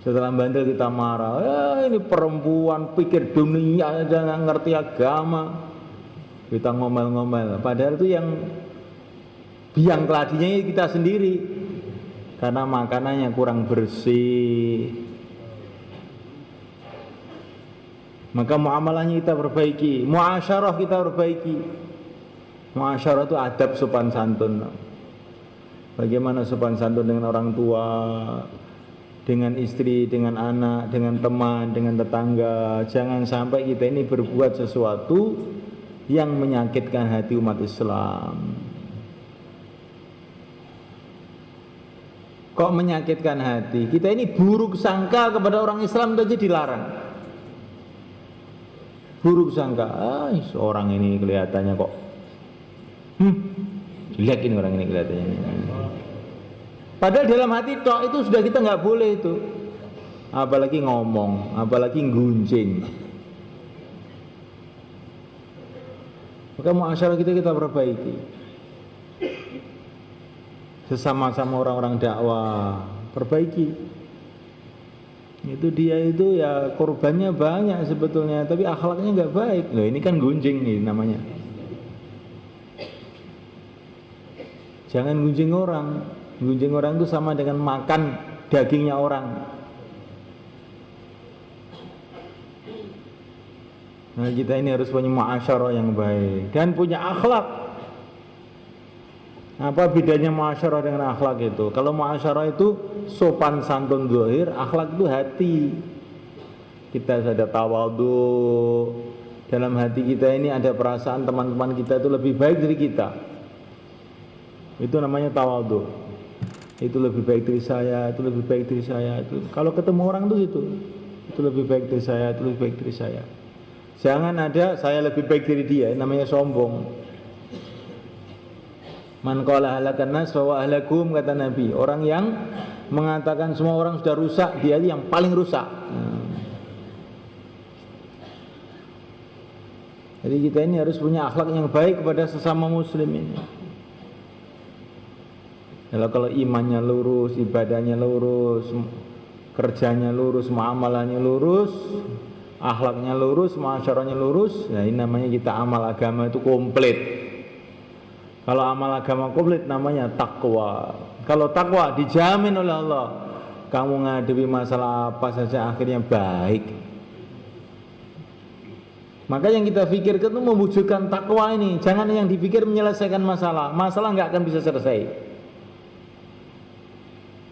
Setelah bandel kita marah, ini perempuan pikir dunia aja nggak ngerti agama, kita ngomel-ngomel. Padahal itu yang biang keladinya kita sendiri, karena makanannya kurang bersih. Maka muamalahnya kita perbaiki, muasyarah kita perbaiki. Muasyarah itu adab sopan santun. Bagaimana sopan santun dengan orang tua, dengan istri, dengan anak, dengan teman, dengan tetangga. Jangan sampai kita ini berbuat sesuatu yang menyakitkan hati umat Islam. Kok menyakitkan hati? Kita ini buruk sangka kepada orang Islam itu aja dilarang. Buruk sangka, seorang ini kelihatannya kok jelek ini orang ini kelihatannya. Padahal dalam hati tok itu sudah kita nggak boleh itu. Apalagi ngomong, apalagi gunjing. Maka muasyarah kita perbaiki. Sesama-sama orang-orang dakwah, perbaiki. Itu dia itu ya korbannya banyak sebetulnya, tapi akhlaknya nggak baik. Loh, ini kan gunjing nih namanya. Jangan gunjing orang. Gunjing orang itu sama dengan makan dagingnya orang. Nah, kita ini harus punya muasyarah yang baik dan punya akhlak. Apa bedanya muasyarah dengan akhlak itu? Kalau muasyarah itu sopan santun zahir, akhlak itu hati. Kita ada tawadhu. Dalam hati kita ini ada perasaan teman-teman kita itu lebih baik dari kita. Itu namanya tawadhu. Itu lebih baik dari saya, itu lebih baik dari saya. Itu kalau ketemu orang itu itu lebih baik dari saya, itu lebih baik dari saya. Jangan ada saya lebih baik dari dia, namanya sombong. Man qala halakan nas fa wa ahlakum, kata Nabi. Orang yang mengatakan semua orang sudah rusak, dia yang paling rusak. Jadi kita ini harus punya akhlak yang baik kepada sesama muslim ini. Kalau imannya lurus, ibadahnya lurus, kerjanya lurus, muamalahnya lurus, akhlaknya lurus, muasyarahnya lurus, ya ini namanya kita amal agama itu komplit. Kalau amal agama komplit namanya takwa. Kalau takwa dijamin oleh Allah, kamu menghadapi masalah apa saja akhirnya baik. Maka yang kita pikirkan itu mewujudkan takwa ini. Jangan yang dipikir menyelesaikan masalah. Masalah nggak akan bisa selesai.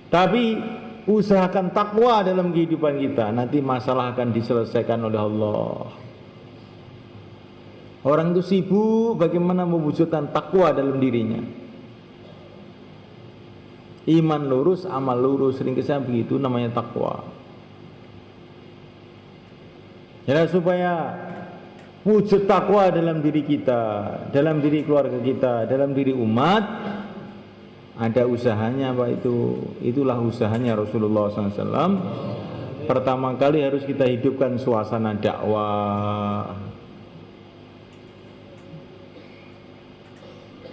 Tapi usahakan takwa dalam kehidupan kita. Nanti masalah akan diselesaikan oleh Allah. Orang itu sibuk bagaimana mewujudkan takwa dalam dirinya. Iman lurus, amal lurus, sering kesana begitu namanya takwa. Ya, supaya wujud takwa dalam diri kita, dalam diri keluarga kita, dalam diri umat, ada usahanya Pak itu. Itulah usahanya Rasulullah SAW. Pertama kali harus kita hidupkan suasana dakwah.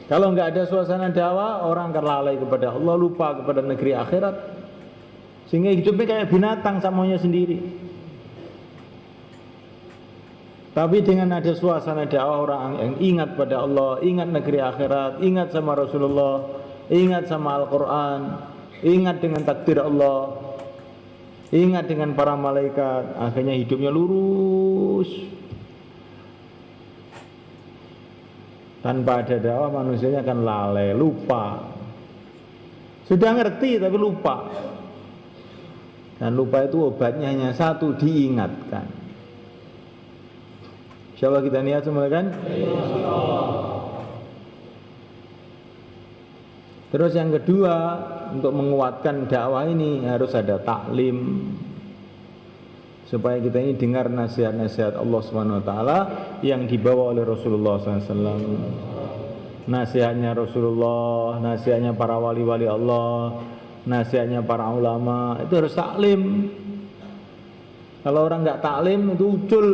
Kalau nggak ada suasana dakwah, orang akan lalai kepada Allah, lupa kepada negeri akhirat, sehingga hidupnya kayak binatang samanya sendiri. Tapi dengan ada suasana dakwah, orang yang ingat pada Allah, ingat negeri akhirat, ingat sama Rasulullah, ingat sama Al-Quran, ingat dengan takdir Allah, ingat dengan para malaikat, akhirnya hidupnya lurus. Tanpa ada dakwah manusianya akan lalai, lupa. Sudah ngerti tapi lupa. Dan lupa itu obatnya hanya satu, diingatkan. Insyaallah kita niat semua kan? Terus yang kedua, untuk menguatkan dakwah ini harus ada taklim. Supaya kita ini dengar nasihat-nasihat Allah SWT yang dibawa oleh Rasulullah SAW. Nasihatnya Rasulullah, nasihatnya para wali-wali Allah, nasihatnya para ulama, itu harus taklim. Kalau orang nggak taklim itu ucul.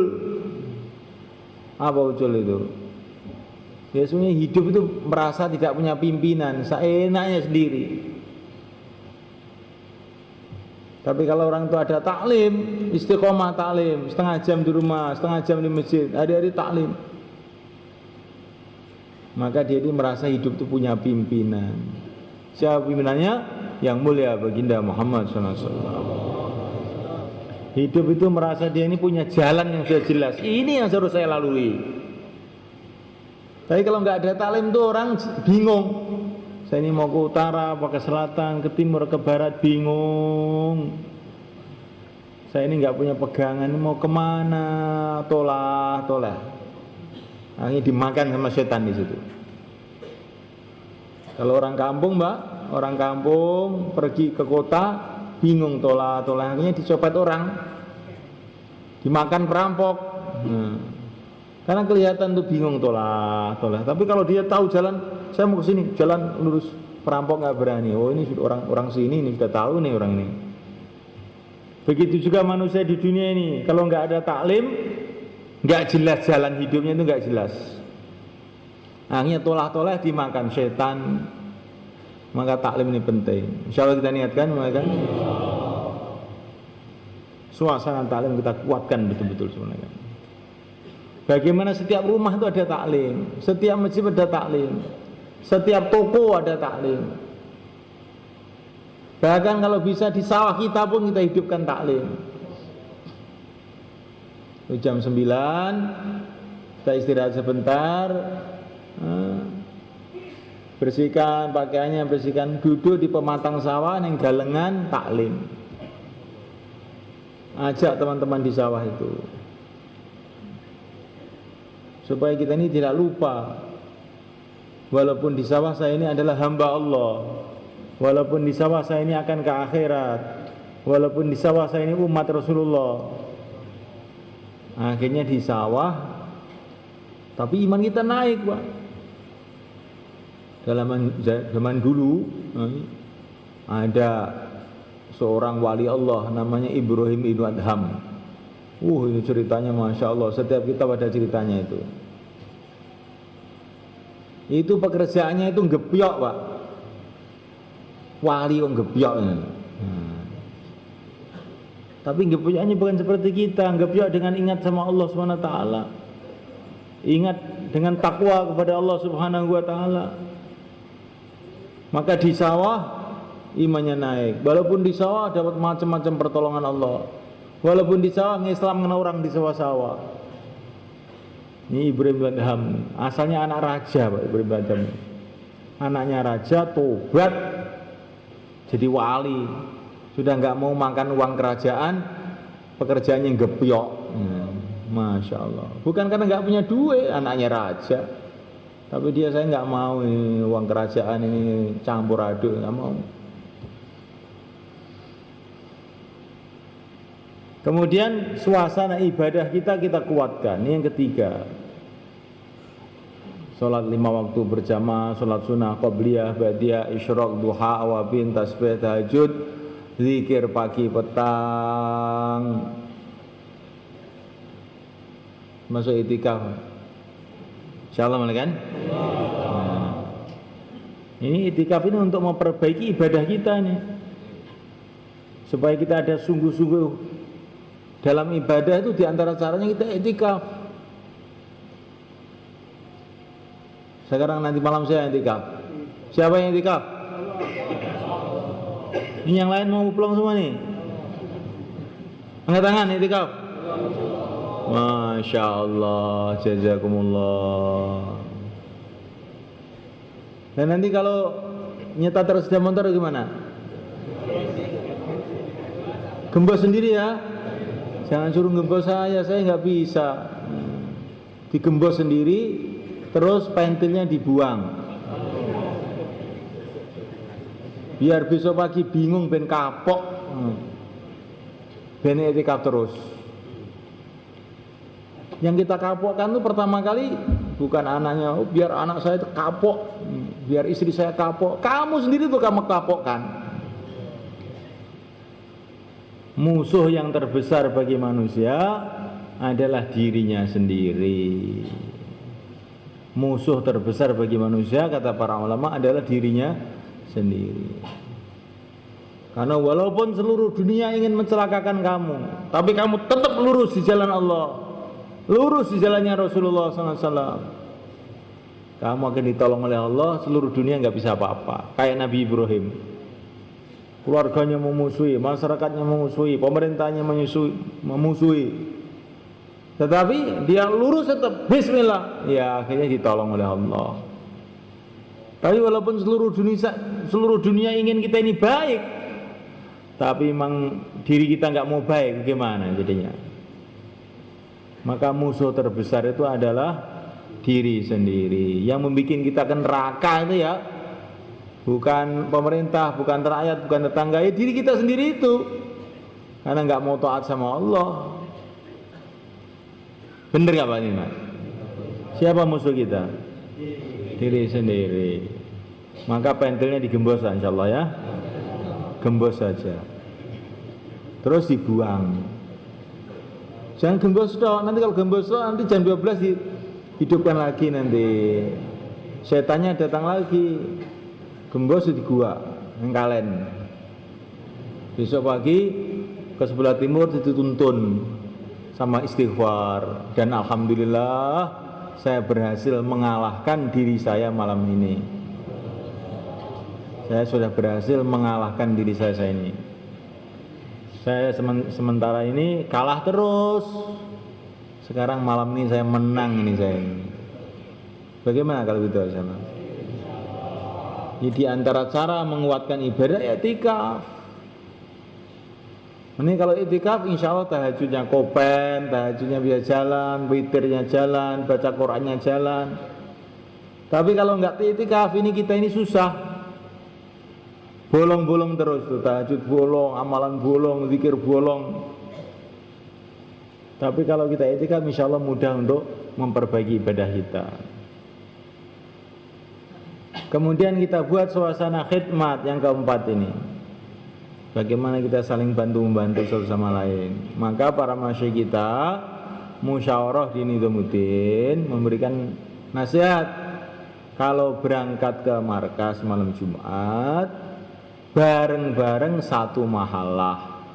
Apa ucul itu? Biasanya hidup itu merasa tidak punya pimpinan, seenaknya sendiri. Tapi kalau orang itu ada taklim, istiqomah taklim, setengah jam di rumah, setengah jam di masjid, hari-hari taklim, maka dia ini merasa hidup itu punya pimpinan. Siapa pimpinannya? Yang mulia baginda Muhammad SAW. Hidup itu merasa dia ini punya jalan yang sudah jelas. Ini yang harus saya lalui. Tapi kalau nggak ada taklim tuh orang bingung. Saya ini mau ke utara, apa ke selatan, ke timur, ke barat, bingung. Saya ini nggak punya pegangan, mau kemana? Tolah. Akhirnya dimakan sama setan di situ. Kalau orang kampung, Mbak, orang kampung pergi ke kota, bingung tolah. Akhirnya dicopet orang, dimakan perampok. Karena kelihatan tuh bingung tolah. Tapi kalau dia tahu jalan, saya mau ke sini, jalan lurus, perampok nggak berani. Oh ini sudah orang sini, ini sudah tahu nih orang ini. Begitu juga manusia di dunia ini, kalau nggak ada taklim, nggak jelas jalan hidupnya itu nggak jelas. Akhirnya tolah dimakan setan. Maka taklim ini penting. Insya Allah kita niatkan, kan? Suasana taklim kita kuatkan betul-betul sebenarnya. Bagaimana setiap rumah itu ada taklim, setiap masjid ada taklim, setiap toko ada taklim. Bahkan kalau bisa di sawah kita pun kita hidupkan taklim. Jam 9 kita istirahat sebentar, bersihkan pakaiannya, bersihkan, duduk di pematang sawah yang galengan taklim. Ajak teman-teman di sawah itu, supaya kita ini tidak lupa, walaupun di sawah saya ini adalah hamba Allah, walaupun di sawah saya ini akan ke akhirat, walaupun di sawah saya ini umat Rasulullah. Akhirnya di sawah, tapi iman kita naik, Pak. Dalam zaman dulu ada seorang wali Allah namanya Ibrahim ibnu Adham. Itu ceritanya Masya Allah, setiap kita pada ceritanya itu. Itu pekerjaannya itu ngebyok, Pak. Wali yang ngebyok. Tapi ngebyoknya bukan seperti kita, ngebyok dengan ingat sama Allah SWT, ingat dengan takwa kepada Allah Subhanahu wa taala. Maka di sawah imannya naik. Walaupun di sawah dapat macam-macam pertolongan Allah. Walaupun di sawah ngislam dengan orang di sawah-sawah. Ini Ibrahim bin Adham, asalnya anak raja, Pak. Ibrahim bin Adham, anaknya raja, tobat jadi wali. Sudah nggak mau makan uang kerajaan, pekerjaannya gebyok. Masya Allah. Bukan karena nggak punya duit, anaknya raja. Tapi dia, saya nggak mau ini uang kerajaan ini campur aduk, nggak mau. Kemudian suasana ibadah kita kuatkan. Ini yang ketiga. Sholat 5 waktu berjamaah, sholat sunnah, qobliyah, ba'diyah, isyraq, duha, awabin, tasbih, tahajud, zikir pagi petang, masuk itikaf. Insyaallah kan? Ini itikaf ini untuk memperbaiki ibadah kita nih, supaya kita ada sungguh-sungguh dalam ibadah. Itu diantara caranya kita itikaf. Sekarang nanti malam saya itikaf. Siapa yang itikaf? Ini yang lain mau pulang semua nih? Angkat tangan itikaf. Masya Allah, jazakumullah. Dan nanti kalau nyetat terus dia motor gimana? Gembos sendiri ya. Jangan suruh gembos saya nggak bisa. Digembos sendiri, terus pentilnya dibuang. Biar besok pagi bingung ben kapok. Ben itikaf terus. Yang kita kapokkan itu pertama kali bukan anaknya, biar anak saya itu kapok, biar istri saya kapok. Kamu sendiri tuh kamu kapokkan. Musuh yang terbesar bagi manusia adalah dirinya sendiri. Musuh terbesar bagi manusia, kata para ulama, adalah dirinya sendiri. Karena walaupun seluruh dunia ingin mencelakakan kamu, tapi kamu tetap lurus di jalan Allah, lurus di jalannya Rasulullah SAW, kamu akan ditolong oleh Allah. Seluruh dunia nggak bisa apa-apa. Kayak Nabi Ibrahim, keluarganya memusuhi, masyarakatnya memusuhi, pemerintahnya memusuhi, tetapi dia lurus tetap, Bismillah, ya akhirnya ditolong oleh Allah. Tapi walaupun seluruh dunia ingin kita ini baik, tapi memang diri kita nggak mau baik, bagaimana jadinya? Maka musuh terbesar itu adalah diri sendiri. Yang membuat kita ke neraka itu ya bukan pemerintah, bukan rakyat, bukan tetangga, ya diri kita sendiri itu, karena nggak mau taat sama Allah. Bener nggak Pak ini, Mas? Siapa musuh kita? Diri sendiri. Maka pentilnya digembos insya Allah ya, gembos saja, terus dibuang. Jangan gembos toh, nanti kalau gembos toh nanti jam 12 dihidupkan lagi, nanti setannya datang lagi. Gembos di gua ngkalen. Besok pagi ke sebelah timur dituntun sama istighfar, dan alhamdulillah saya berhasil mengalahkan diri saya malam ini. Saya sudah berhasil mengalahkan diri saya ini. Saya sementara ini kalah terus. Sekarang malam ini saya menang ini saya ini. Bagaimana kalau gitu sama? Jadi antara cara menguatkan ibadah ya i'tikaf. Ini kalau i'tikaf insya Allah tahajudnya kopen, tahajudnya bisa jalan, witirnya jalan, baca Qur'annya jalan. Tapi kalau nggak i'tikaf ini kita ini susah. Bolong-bolong terus tuh, tahajud bolong, amalan bolong, zikir bolong. Tapi kalau kita i'tikaf insya Allah mudah untuk memperbaiki ibadah kita. Kemudian kita buat suasana khidmat yang keempat ini. Bagaimana kita saling bantu-membantu satu sama lain. Maka para masyayikh kita musyawarah di Nidhamuddin memberikan nasihat, kalau berangkat ke markas malam Jumat bareng-bareng satu mahalah,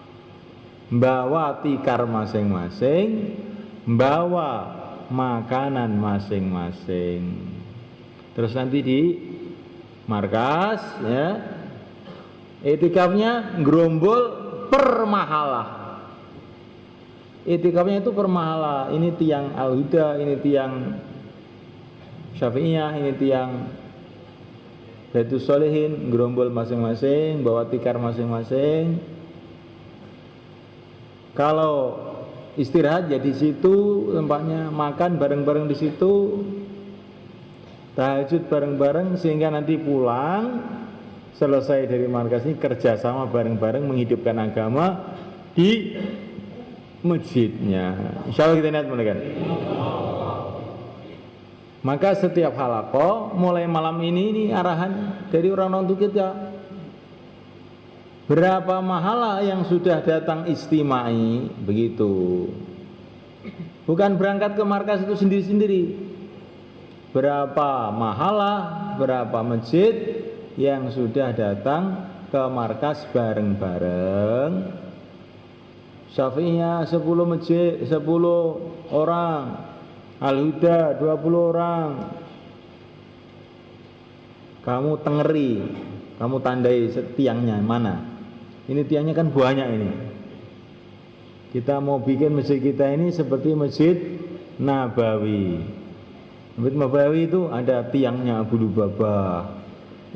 bawa tikar masing-masing, bawa makanan masing-masing. Terus nanti di markas ya i'tikafnya gerombol per mahalah. I'tikafnya itu per mahalah. Ini tiang Al-Huda, ini tiang Syafi'iyah, ini tiang Baitus Sholihin, gerombol masing-masing, bawa tikar masing-masing. Kalau istirahat ya di situ tempatnya, makan bareng-bareng di situ, tahajud bareng-bareng, sehingga nanti pulang selesai dari markas ini kerjasama bareng-bareng menghidupkan agama di masjidnya. Insya Allah kita niat mulai. Maka setiap halaqah mulai malam ini arahan dari orang-orang itu kita, berapa mahala yang sudah datang istimai, begitu. Bukan berangkat ke markas itu sendiri-sendiri. Berapa mahala, berapa masjid yang sudah datang ke markas bareng-bareng. Syafi'iyah 10 masjid, 10 orang. Al-Huda 20 orang. Kamu tengeri, kamu tandai tiangnya mana. Ini tiangnya kan banyak ini. Kita mau bikin masjid kita ini seperti Masjid Nabawi. Masjid Nabawi itu ada tiangnya Abu Lubabah.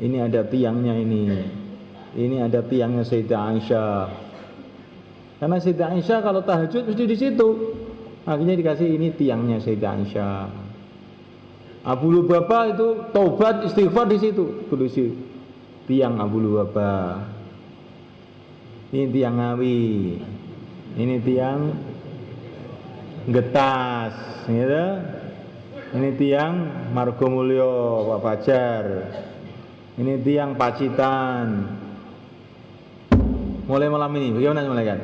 Ini ada tiangnya ini. Ini ada tiangnya Sayyidah Aisyah. Karena Sayyidah Aisyah kalau tahajud mesti di situ. Akhirnya dikasih ini tiangnya Sayyidah Aisyah. Abu Lubabah itu taubat istighfar di situ, tulis tiang Abu Lubabah. Ini tiang Ngawi. Ini tiang Getas, gitu. Ini tiang Margomulyo Pak Fajar. Ini tiang Pacitan. Mulai malam ini bagaimana mulai kan?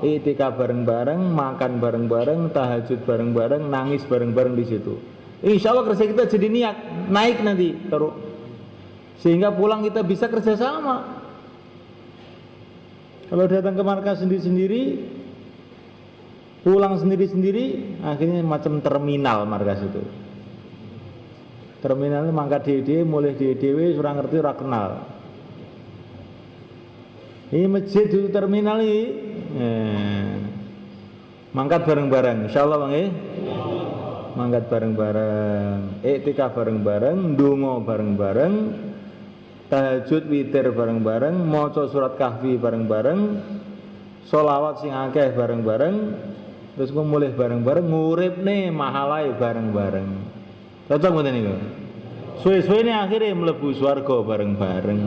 I'tikaf bareng-bareng, makan bareng-bareng, tahajud bareng-bareng, nangis bareng-bareng di situ. Insya Allah kerja kita jadi naik nanti terus, sehingga pulang kita bisa kerjasama. Kalau datang ke markas sendiri-sendiri, pulang sendiri-sendiri, akhirnya macam terminal markas itu. Terminal mangkat dhewe mulai dhewe ora ngerti ora kenal. Ini masjid itu terminal ini. Mangkat bareng-bareng, insyaallah Bang mangkat bareng-bareng, iktikaf bareng-bareng, ndonga bareng-bareng, tahajud witir bareng-bareng, maca surat kahfi bareng-bareng, sholawat sing akeh bareng-bareng, terus mulih bareng-bareng, nguripne mahalae bareng-bareng. Cocok mboten niku? Suwe-suwe ini akhirnya mlebu swarga bareng-bareng.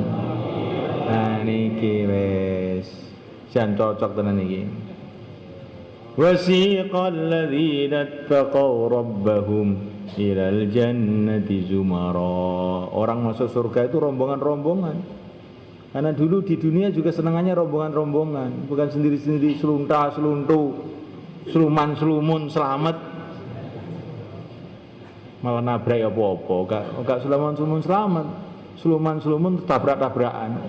Nah niki wis jan cocok tenan iki. Wasiqal ladzina taqaw rabbahum ilal jannati zumara. Orang masuk surga itu rombongan-rombongan. Karena dulu di dunia juga senangannya rombongan-rombongan, bukan sendiri-sendiri selunta, seluntu, seluman-selumun selamat. Malah nabrak apa-apa, enggak seluman-selumun selamat. Seluman-selumun tabrak-tabrakan.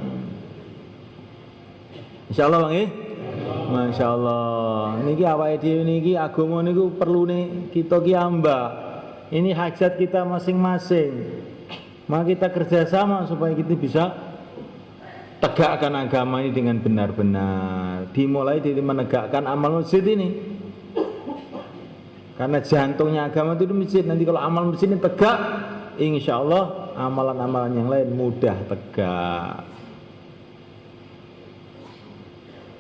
Insyaallah Bang Masya Allah. Niki awake dhewe niki agama niku perlune kita ki amba. Ini hajat kita masing-masing. Maka kita kerjasama supaya kita bisa tegakkan agama ini dengan benar-benar. Dimulai dari menegakkan amal masjid ini. Karena jantungnya agama itu di masjid. Nanti kalau amal masjid ini tegak, insya Allah amalan-amalan yang lain mudah tegak.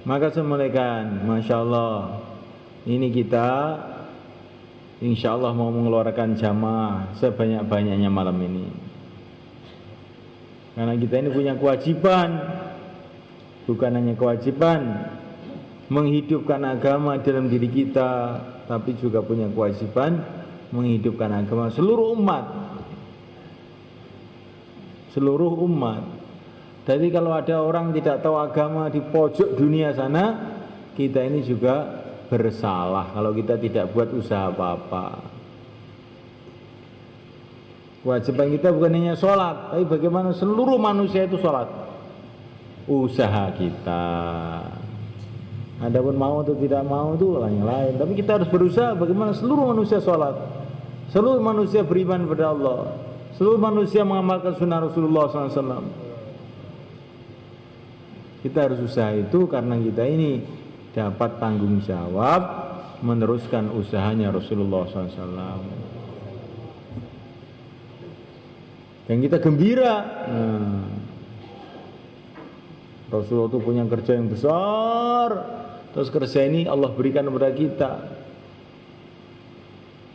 Maka semulaikan, Masya Allah, ini kita insya Allah mau mengeluarkan jamaah sebanyak-banyaknya malam ini. Karena kita ini punya kewajiban, bukan hanya kewajiban menghidupkan agama dalam diri kita, tapi juga punya kewajiban menghidupkan agama seluruh umat. Seluruh umat. Jadi kalau ada orang tidak tahu agama di pojok dunia sana, kita ini juga bersalah kalau kita tidak buat usaha apa-apa. Kewajiban kita bukan hanya sholat, tapi bagaimana seluruh manusia itu sholat. Usaha kita. Adapun mau atau tidak mau itu yang lain. Tapi kita harus berusaha bagaimana seluruh manusia sholat, seluruh manusia beriman kepada Allah, seluruh manusia mengamalkan sunnah Rasulullah SAW. Kita harus usaha itu karena kita ini dapat tanggung jawab meneruskan usahanya Rasulullah SAW. Dan kita gembira. Rasulullah itu punya kerja yang besar. Terus kerja ini Allah berikan kepada kita.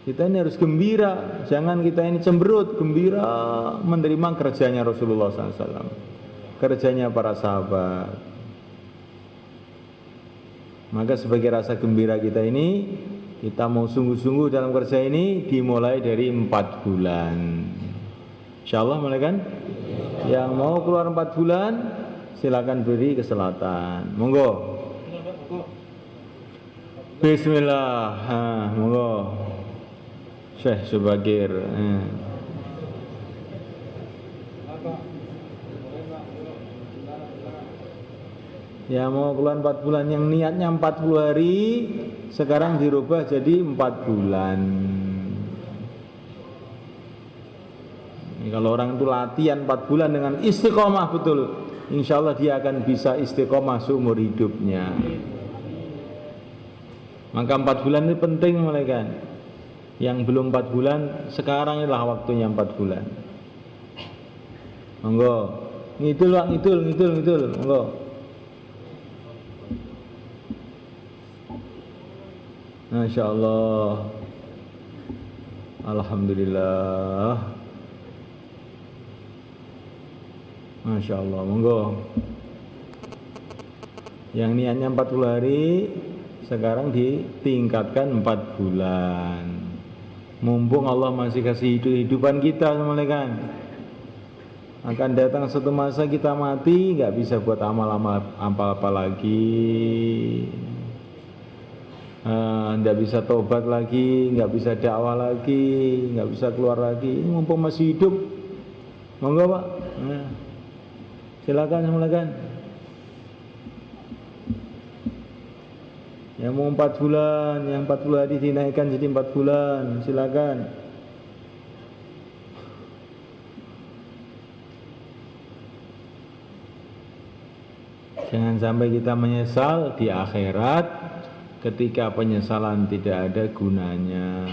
Kita ini harus gembira. Jangan kita ini cemberut. Gembira menerima kerjanya Rasulullah SAW, kerjanya para sahabat. Maka sebagai rasa gembira kita ini, kita mau sungguh-sungguh dalam kerja ini dimulai dari 4 bulan. Insyaallah mulai kan? Yang mau keluar 4 bulan silakan beri ke selatan. Monggo. Bismillah. Monggo. Syekh Subagir. Ya mau keluar 4 bulan, yang niatnya 40 hari sekarang dirubah jadi 4 bulan. Ini kalau orang itu latihan 4 bulan dengan istiqomah betul, insya Allah dia akan bisa istiqomah seumur hidupnya. Maka 4 bulan ini penting mulaikan. Yang belum 4 bulan, sekarang inilah waktunya 4 bulan. Monggo, ngidul Pak, ngidul, monggo. Masya Allah. Alhamdulillah. Masya Allah, monggo. Yang niatnya 40 hari sekarang ditingkatkan 4 bulan. Mumpung Allah masih kasih hidupan kita semalekan. Akan datang satu masa kita mati, nggak bisa buat amal-amal apa-apa lagi. Nggak bisa tobat lagi, nggak bisa dakwah lagi, nggak bisa keluar lagi. Mumpung masih hidup, monggo Pak. Silakan. Yang mau 4 bulan, yang 40 hari dinaikkan jadi 4 bulan, silakan. Jangan sampai kita menyesal di akhirat ketika penyesalan tidak ada gunanya.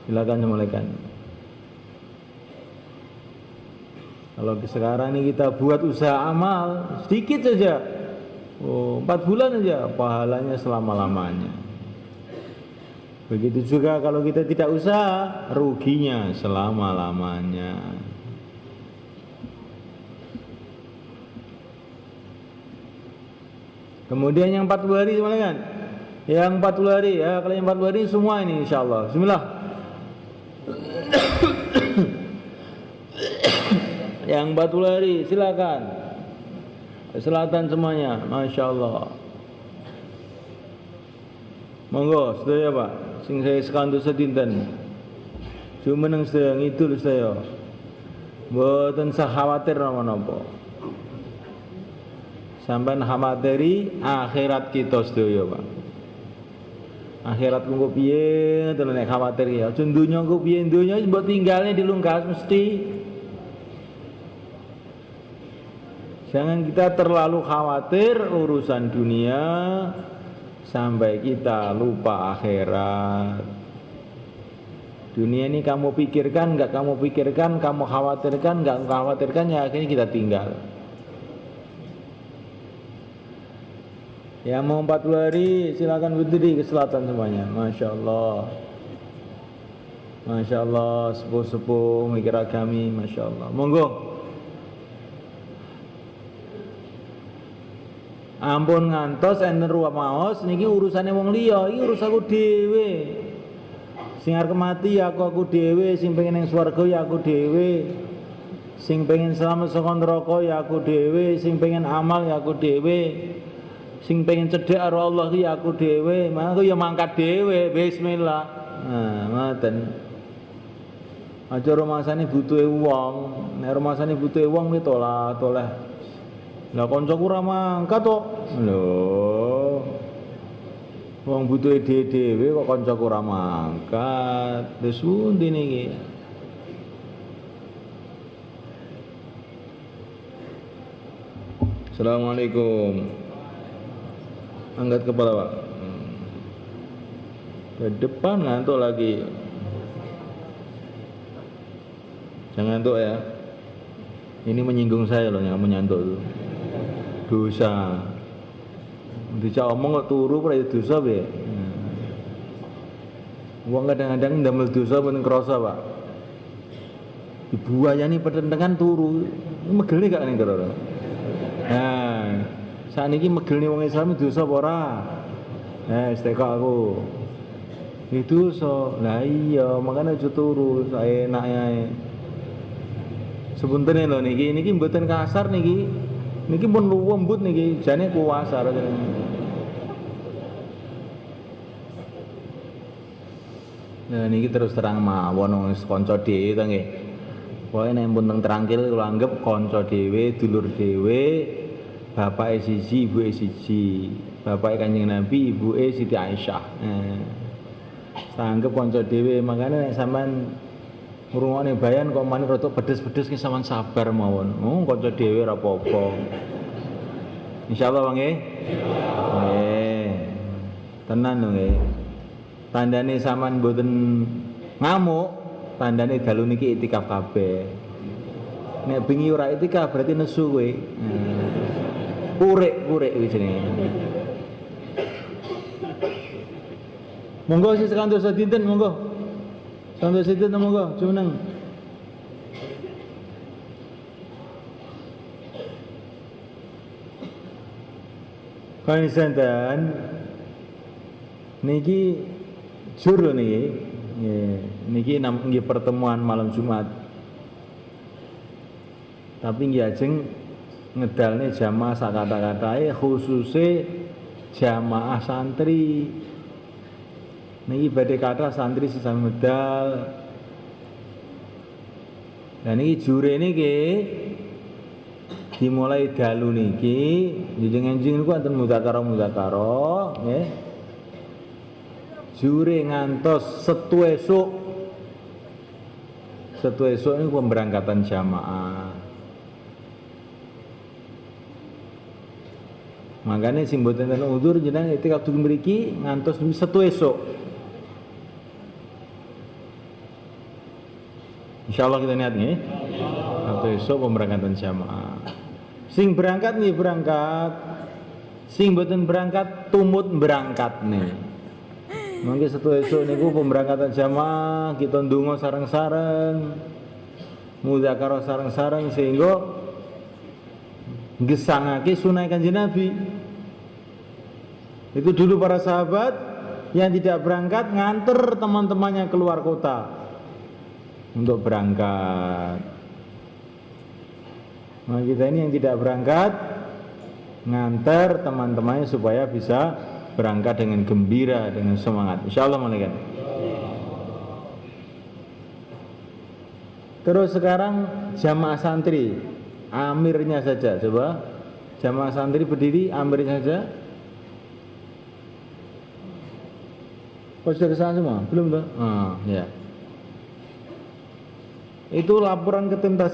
Silakan dimulaikan. Kalau sekarang ini kita buat usaha amal sedikit saja, 4 bulan saja pahalanya selama-lamanya. Begitu juga kalau kita tidak usaha, ruginya selama-lamanya. Kemudian yang 40 hari dimulaikan. Yang 40 hari ya, kalau yang 40 hari semua ini insyaallah. Bismillah. Yang 40 hari silakan. Selatan semuanya, Masya Allah. Monggo, sedaya Pak. Sing saya sekantuk sedinten. Cuma nang sedaya ngidul sedaya. Mboten usah khawatir napa-napa. Sampai khamatiri akhirat kita sedaya Pak. Akhirat ku piye terus nek khawatir ya. Aja donya ku piye, donya mbok tinggalne dilungkas mesti. Jangan kita terlalu khawatir urusan dunia sampai kita lupa akhirat. Dunia ini kamu pikirkan, enggak kamu pikirkan, kamu khawatirkan, enggak kamu khawatirkan, ya akhirnya kita tinggal. Yang mau 40 hari silakan berdiri ke selatan semuanya. Masya Allah. Masya Allah, sepuh-sepuh mikir agami, Masya Allah. Monggo. Ampun ngantos enten ruwah maos niki urusane wong liya, iki urusanku dhewe. Sing arep mati ya aku dhewe, sing pengen ning swarga ya aku dhewe. Sing pengen selamat saka neraka ya aku dhewe, sing pengen amal ya aku dhewe. Sing pengen cedhek karo Allah ya aku dhewe, mangko ya mangkat dhewe. Bismillah. Nah, ngoten. Aja rumasane butuhe wong, nek rumasane butuhe wong kuwi toleh. Lah kancaku ora mangkat kok. Lho. Wong butuhe dhewe kok kancaku ora mangkat. Wis pundi niki? Assalamualaikum. Angkat kepala Pak. Ke depan ngantuk lagi. Jangan ngantuk ya. Ini menyinggung saya loh yang kamu nyantuk itu. Dosa. Dicak omong kok turu ora dosa piye? Wong kadang-kadang ndamel dosa mboten krasa, Pak. Dibuayani pertentangan turu. Megel gak ning karo. Nah, sakniki megelne wong Islam dosa apa ora? Istekok aku. Itu so. Lah iya, makane aja turu saenake ae. Sepuntene lho niki mboten kasar niki. Niki pun lembut niki, jane kuwasa rasane. Nah niki terus terang mawon wong kanca dhewe ta nggih. Pokoke nek pun teng terangkil kula anggap kanca dhewe, dulur dhewe, bapake siji, ibuke siji. Bapake Kanjeng Nabi, ibuke Siti Aisyah. Tak anggap kanca dhewe, makane nek sampean ngrungokne bayan kok mani rada pedes-pedes ki sampean sabar mawon. Kanca dhewe ora apa-apa. Insyaallah Bang nggih. Nggih. Tenan lho nggih. Tandane sampean mboten ngamuk, tandane dalu niki itikaf kabeh. Nek bengi ora itikaf berarti nesu kowe. Purik wis jenenge. Monggo sing sekantos dinten monggo. Sampai situ monggo, cuman kan senten niki jur lho niki. Niki nggih pertemuan malam Jumat. Tapi nggih ajeng ngedalne jamaah sak kata-katae khususe jamaah santri. Niki badhe kathah santri sesame medal. Lah niki jure niki dimulai dalu niki njing-njing niku wonten mudzakarah nggih. Jure ngantos Setu esuk ini pemberangkatan jamaah. Makanya sing mboten enten udzur jenengan itikaf dugi mriki ngantos Setu esuk. Insyaallah kita niat nggih. Setu esuk pemberangkatan jamaah. Sing berangkat nih berangkat, sing mboten berangkat tumut berangkat nih. Mangke Setu esuk niku pemberangkatan jamaah, kita ndonga sareng-sareng, mudzakarah sareng-sareng sehingga gesangake sunah Kanjeng Nabi. Itu dulu para sahabat yang tidak berangkat nganter teman-temannya keluar kota untuk berangkat. Nah kita ini yang tidak berangkat nganter teman-temannya supaya bisa berangkat dengan gembira, dengan semangat. Insyaallah malaikat. Terus sekarang jamaah santri, amirnya saja, coba jamaah santri berdiri, amirnya saja. Kok sudah kesana semua? Belum toh? Ya. Itu laporan ke tim